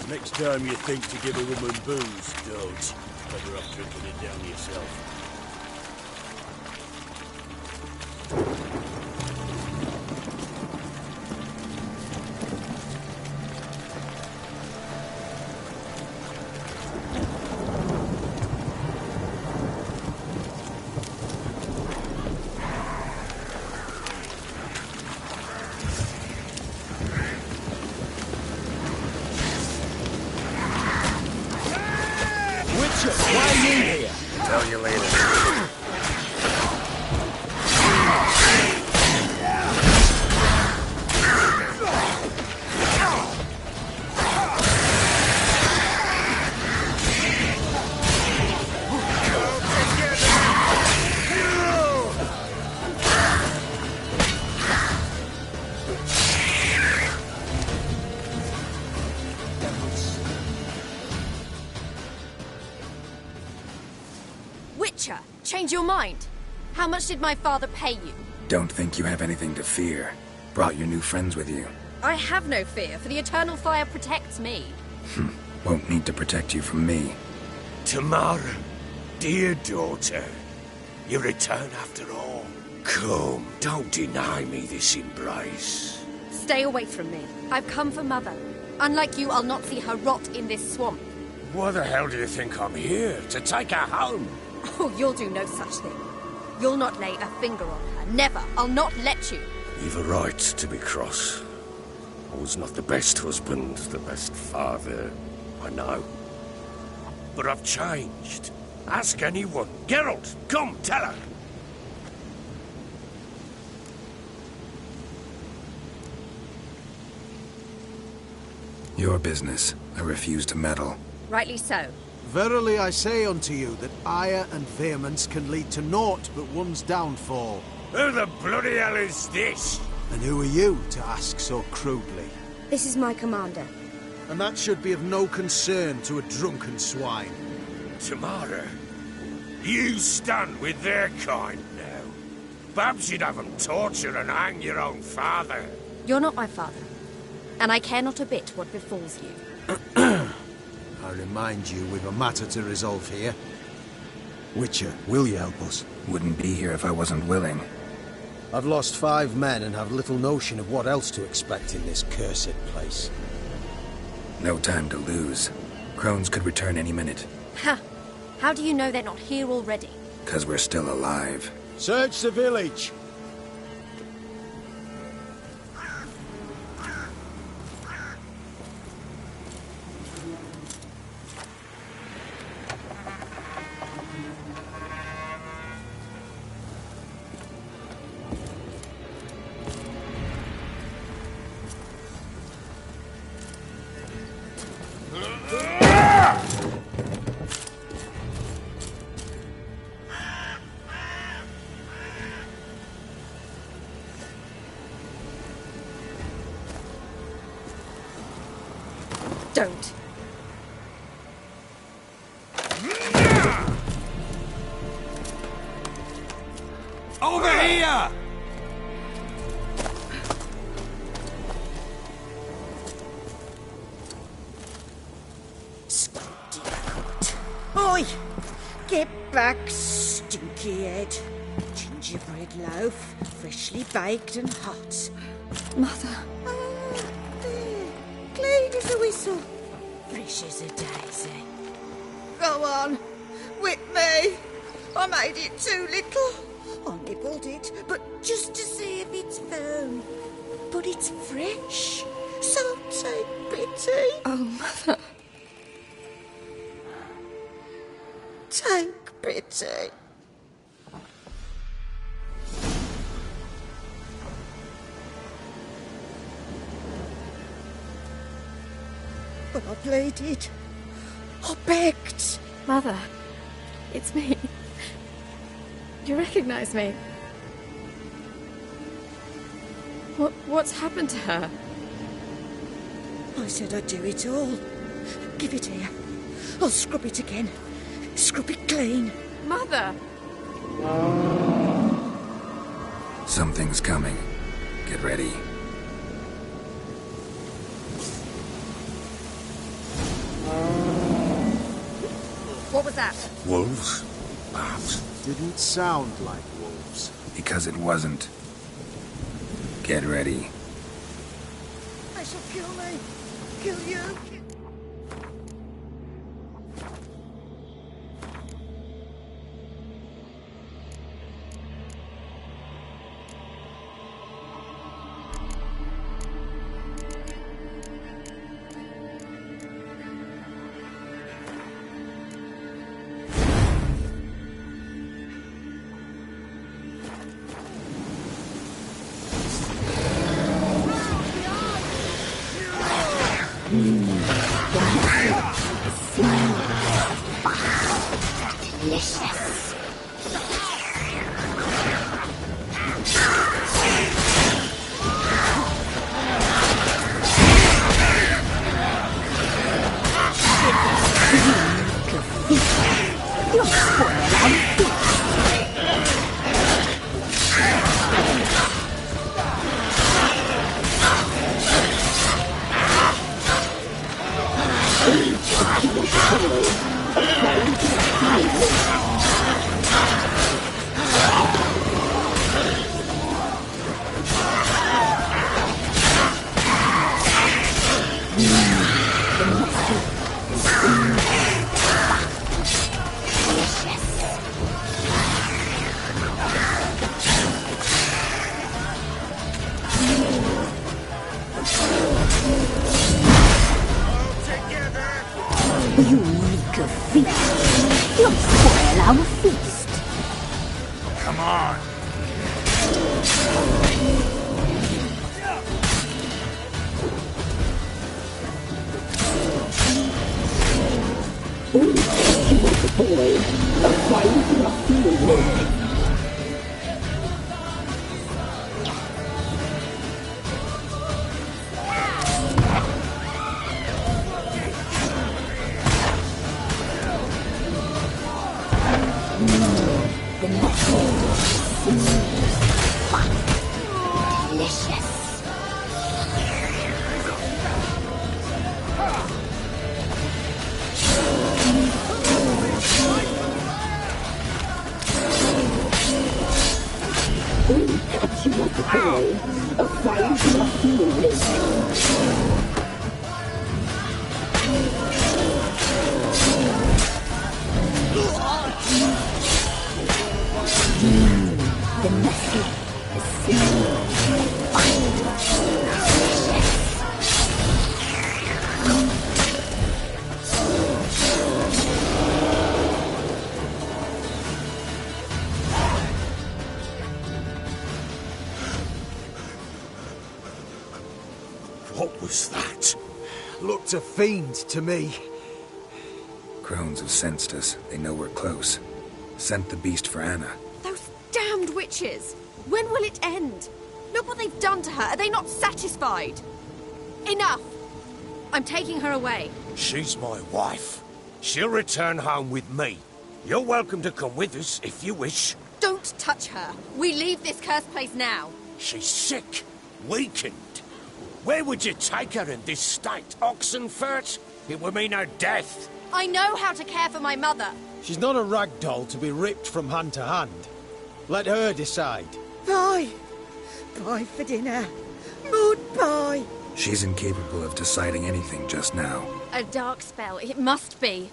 Next time you think to give a woman booze, don't. Better off drinking it down yourself. change your mind? How much did my father pay you? Don't think you have anything to fear. Brought your new friends with you. I have no fear, for the eternal fire protects me. Won't need to protect you from me. Tamara, dear daughter, you return after all. Come, don't deny me this embrace. Stay away from me. I've come for Mother. Unlike you, I'll not see her rot in this swamp. Why the hell do you think I'm here? To take her home? Oh, you'll do no such thing. You'll not lay a finger on her. Never. I'll not let you. You've a right to be cross. I was not the best husband, the best father, I know. But I've changed. Ask anyone. Geralt, come, tell her. Your business. I refuse to meddle. Rightly so. Verily I say unto you that ire and vehemence can lead to naught but one's downfall. Who the bloody hell is this? And who are you to ask so crudely? This is my commander. And that should be of no concern to a drunken swine. Tamara, you stand with their kind now. Perhaps you'd have them torture and hang your own father. You're not my father, and I care not a bit what befalls you. I remind you, we've a matter to resolve here. Witcher, will you help us? Wouldn't be here if I wasn't willing. I've lost 5 men and have little notion of what else to expect in this cursed place. No time to lose. Crones could return any minute. Ha! How do you know they're not here already? 'Cause we're still alive. Search the village! Don't. Over here! Oi! Get back, stinky head. Gingerbread loaf, freshly baked and hot. Mother. There. Clean as a whistle. Fresh as a daisy. Go on. Whip me. I made it too little. I nibbled it, but just to see if it's firm. But it's fresh. So take pity. Oh, Mother. Take pity. But I pleaded. I begged. Mother, it's me. You recognize me? What's happened to her? I said I'd do it all. Give it here. I'll scrub it again. Scrub it clean. Mother! Something's coming. Get ready. What was that? Wolves? Perhaps. Didn't sound like wolves. Because it wasn't. Get ready. They shall kill me. Kill you. Delicious. You'll spoil our feast. You weak of feet. You'll spoil our feast. Come on. Boy, a fight must be won. What was that? Looked a fiend to me. Crones have sensed us. They know we're close. Sent the beast for Anna. Those damned witches! When will it end? Look what they've done to her. Are they not satisfied? Enough! I'm taking her away. She's my wife. She'll return home with me. You're welcome to come with us if you wish. Don't touch her. We leave this cursed place now. She's sick, weakened. Where would you take her in this state? Oxenfurt? It would mean her death. I know how to care for my mother. She's not a rag doll to be ripped from hand to hand. Let her decide. Bye. Bye for dinner. Mood bye. She's incapable of deciding anything just now. A dark spell, it must be.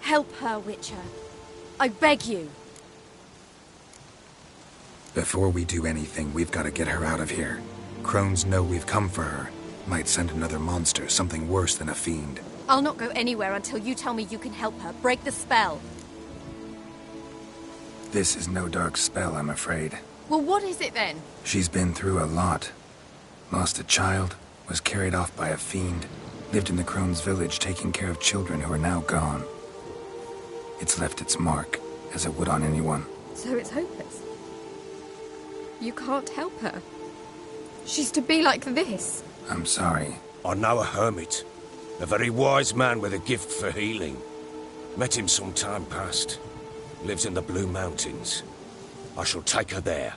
Help her, Witcher. I beg you. Before we do anything, we've got to get her out of here. Crones know we've come for her. Might send another monster, something worse than a fiend. I'll not go anywhere until you tell me you can help her. Break the spell. This is no dark spell, I'm afraid. Well, what is it then? She's been through a lot. Lost a child, was carried off by a fiend, lived in the Crones village taking care of children who are now gone. It's left its mark, as it would on anyone. So it's hopeless. You can't help her. She's to be like this. I'm sorry. I know a hermit. A very wise man with a gift for healing. Met him some time past. Lives in the Blue Mountains. I shall take her there.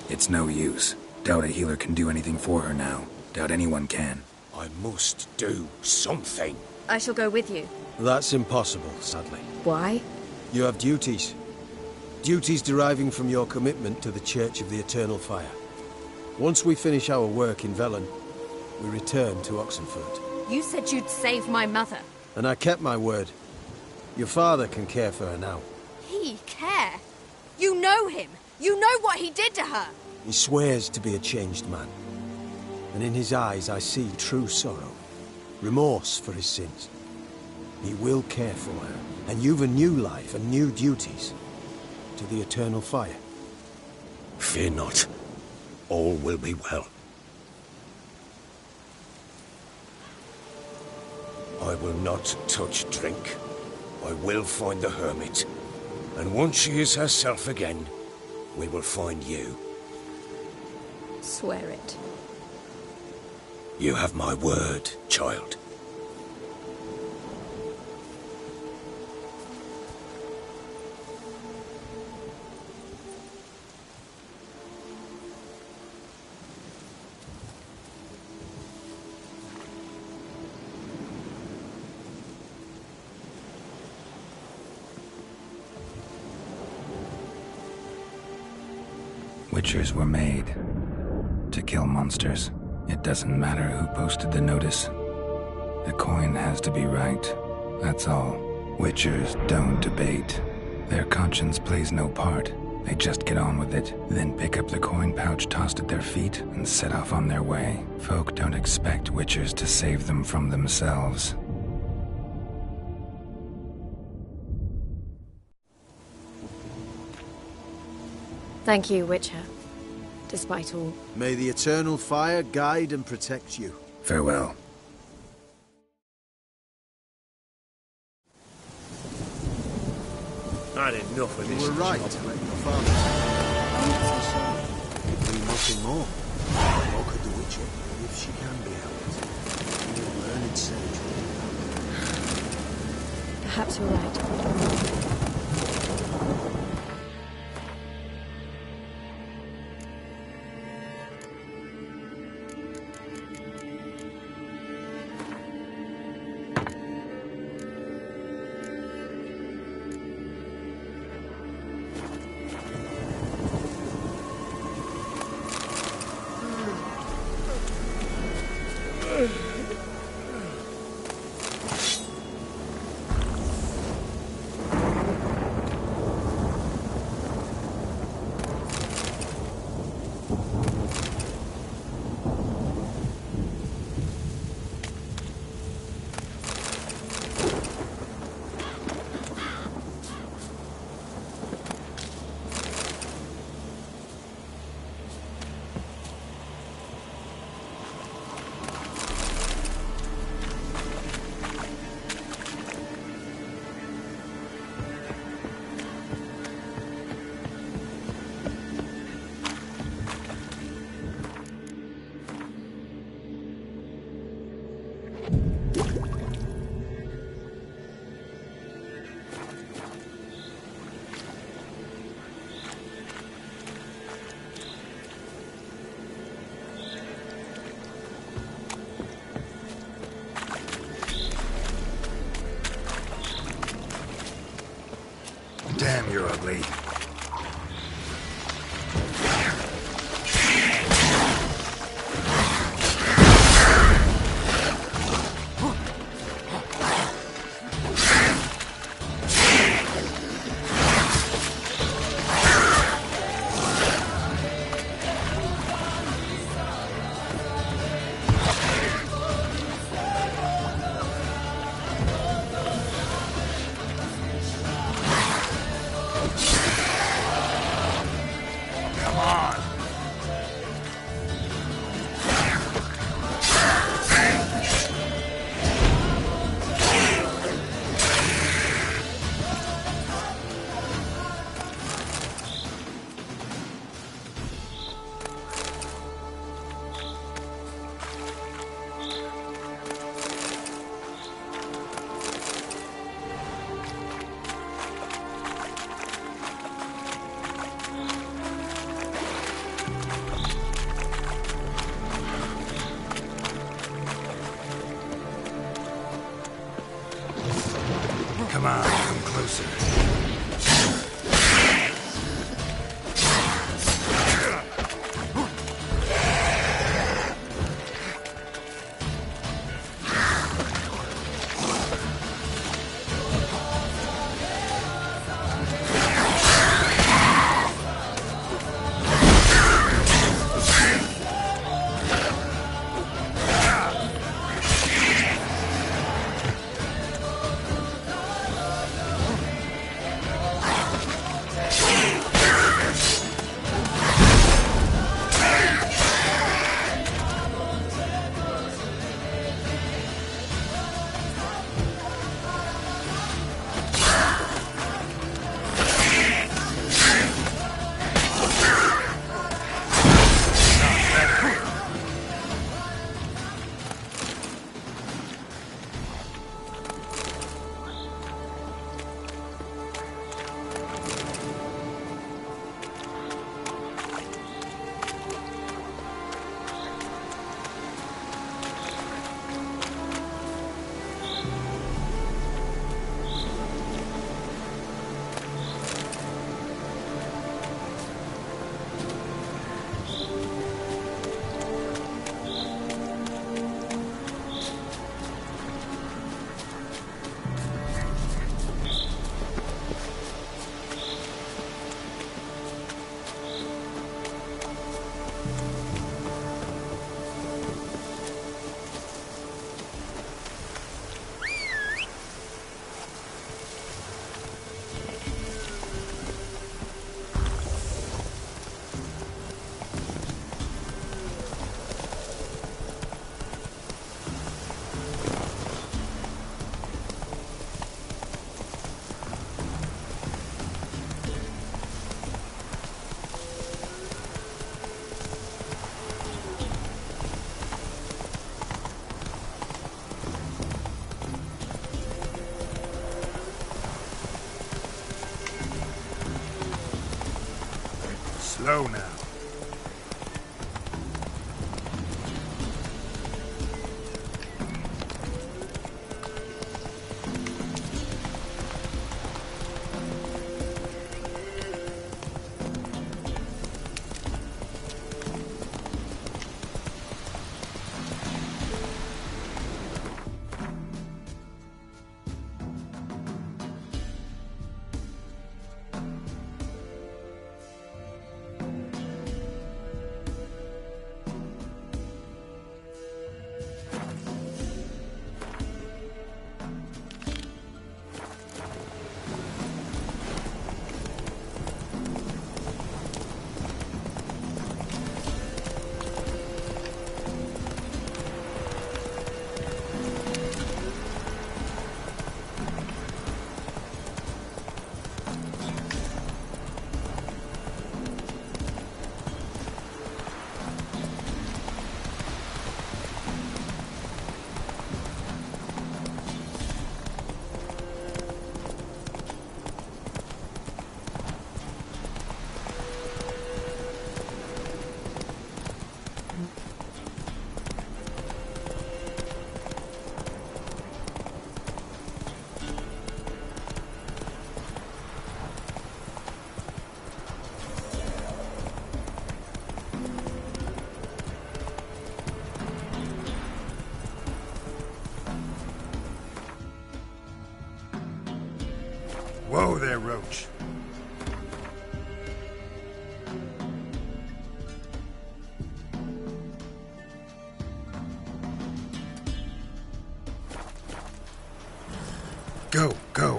It's no use. Doubt a healer can do anything for her now. Doubt anyone can. I must do something. I shall go with you. That's impossible, sadly. Why? You have duties. Duties deriving from your commitment to the Church of the Eternal Fire. Once we finish our work in Velen, we return to Oxenfurt. You said you'd save my mother. And I kept my word. Your father can care for her now. He care? You know him. You know what he did to her. He swears to be a changed man. And in his eyes I see true sorrow. Remorse for his sins. He will care for her. And you've a new life and new duties. To the Eternal Fire. Fear not. All will be well. I will not touch drink. I will find the hermit. And once she is herself again, we will find you. Swear it. You have my word, child. Witchers were made to kill monsters. It doesn't matter who posted the notice. The coin has to be right. That's all. Witchers don't debate. Their conscience plays no part. They just get on with it, then pick up the coin pouch tossed at their feet and set off on their way. Folk don't expect witchers to save them from themselves. Thank you, Witcher. Despite all. May the eternal fire guide and protect you. Farewell. I had enough of this. You were right to let your father. Could be nothing more. Nor could the Witcher, if she can be helped. You will learn it sage. Perhaps you're right. Damn, you're ugly. Come on, come closer. Slow now. Whoa there, Roach. Go, go.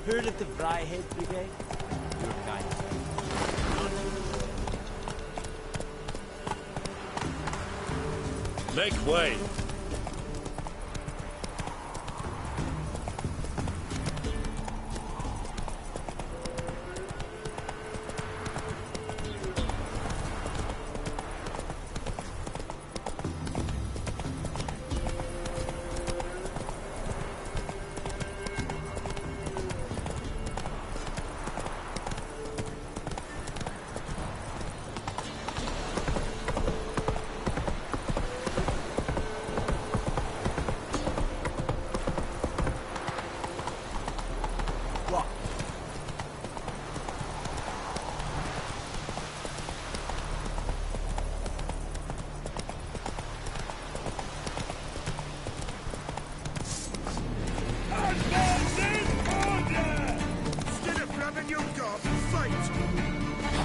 Heard of the Fryhead Brigade? Your kind, sir. Make way.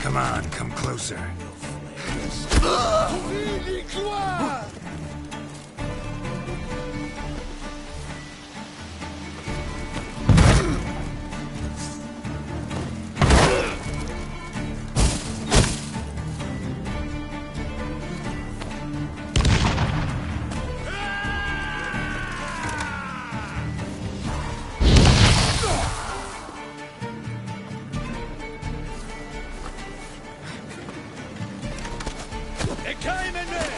Come on, come closer. It came in there!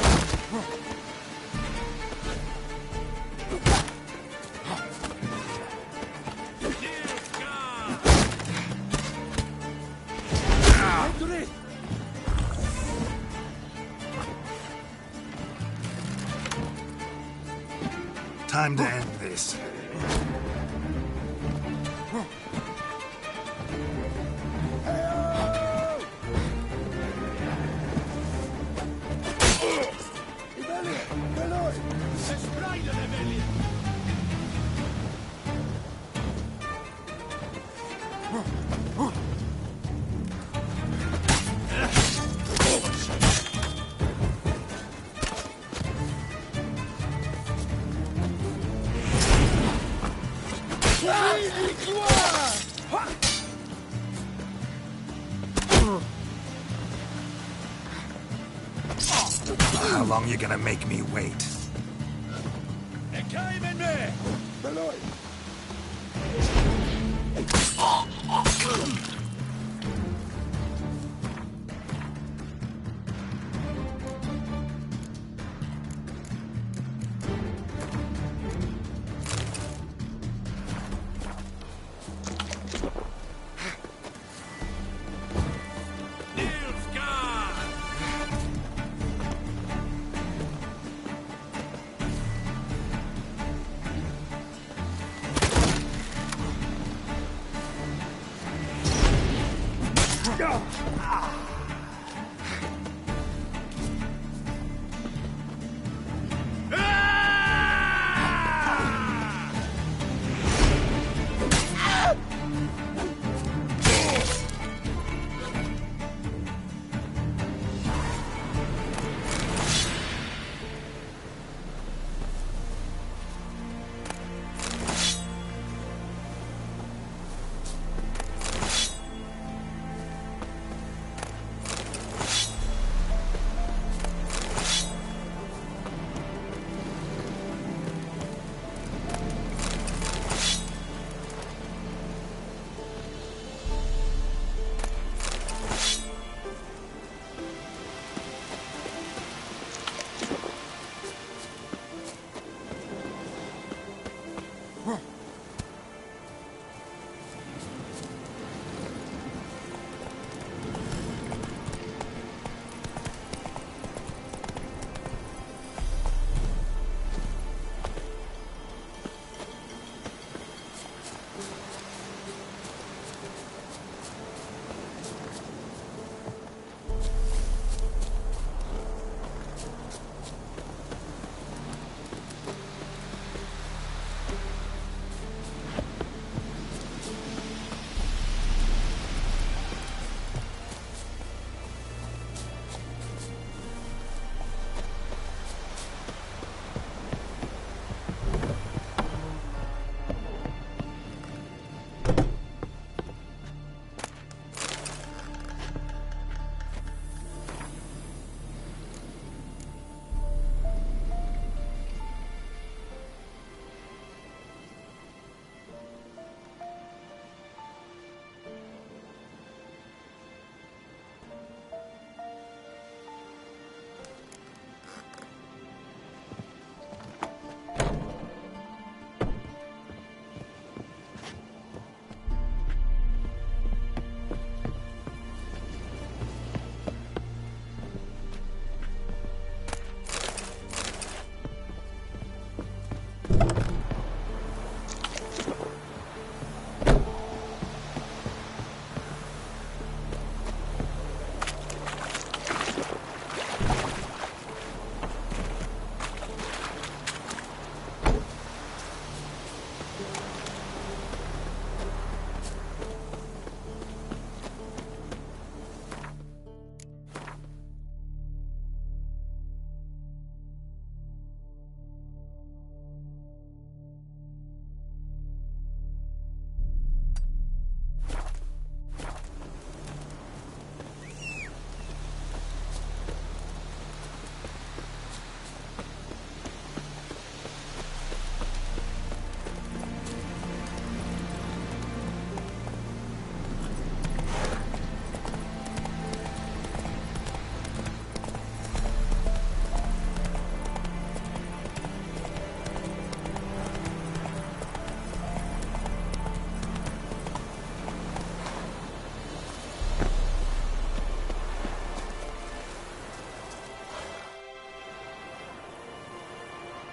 Time to end this. How long you gonna make me wait? came in there! The light.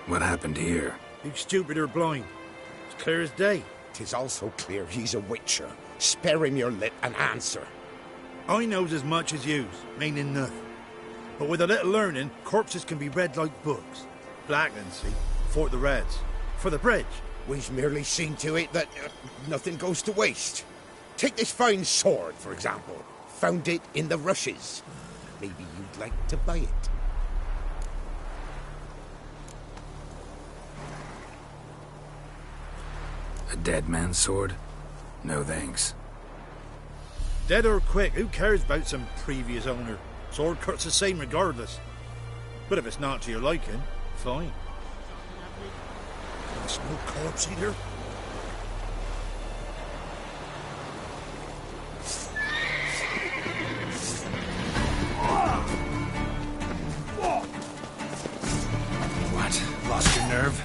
What happened here? You stupid or blind? It's clear as day. 'Tis also clear he's a witcher. Spare him your lit and answer. I knows as much as yous, meaning nothing. But with a little learning, corpses can be read like books. Blackland, see, for the Reds. For the bridge. We've merely seen to it that nothing goes to waste. Take this fine sword, for example. Found it in the rushes. Maybe you'd like to buy it. A dead man's sword? No thanks. Dead or quick, who cares about some previous owner? Sword cuts the same regardless. But if it's not to your liking, fine. There's no corpse either. What? Lost your nerve?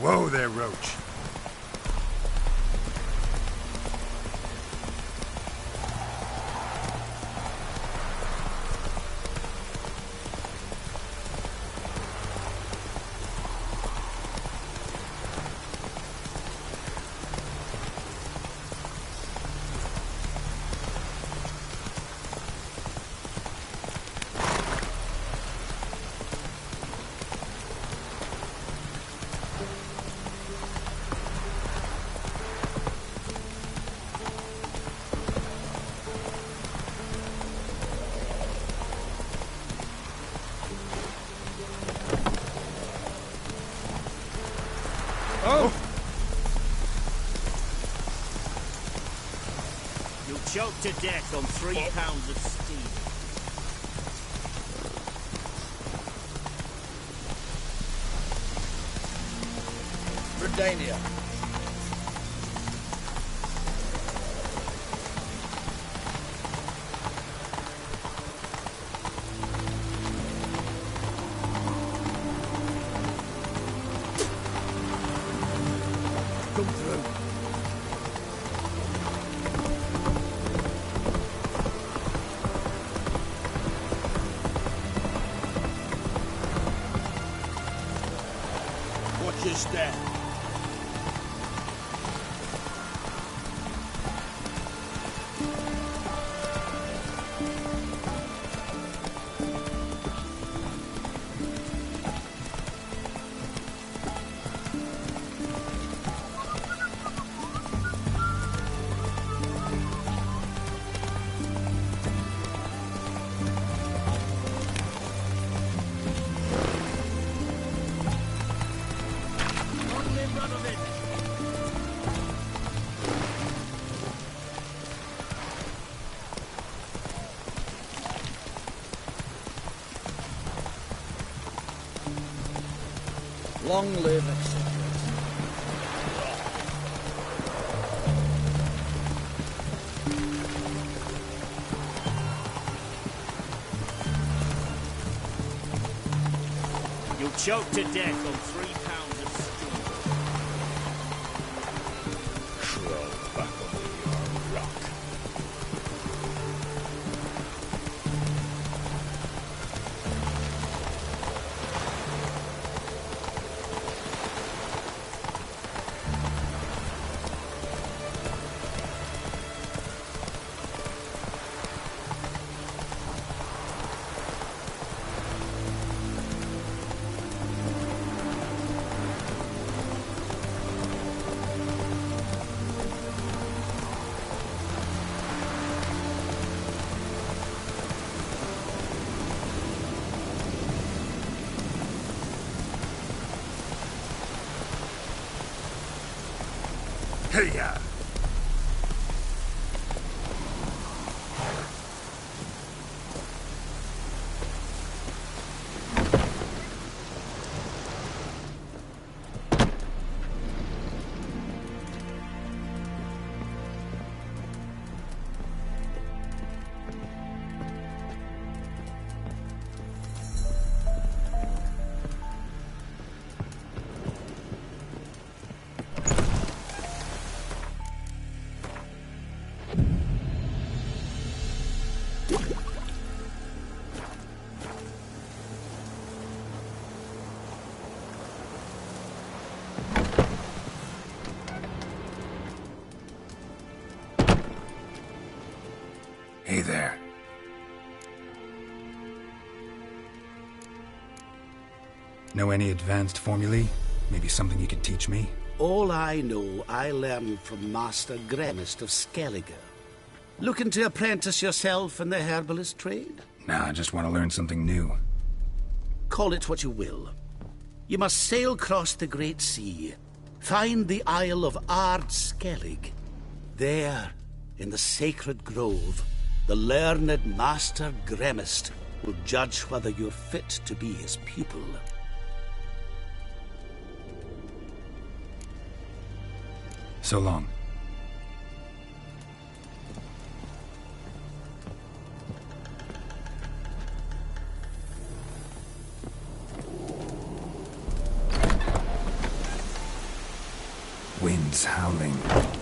Whoa there, Roach. Choked to death on 3 pounds of steel. Britannia. Come through. Watch your step. Long live etc. You'll choke to death on 3 pounds of steel. Crawl back on the rock. Hey-ya! Hey there. Know any advanced formulae? Maybe something you could teach me? All I know, I learned from Master Gremist of Skellige. Looking to apprentice yourself in the herbalist trade? Nah, I just want to learn something new. Call it what you will. You must sail across the Great Sea, find the Isle of Ard Skellig. There, in the sacred grove, the learned Master Gremist will judge whether you're fit to be his pupil. So long. Winds howling.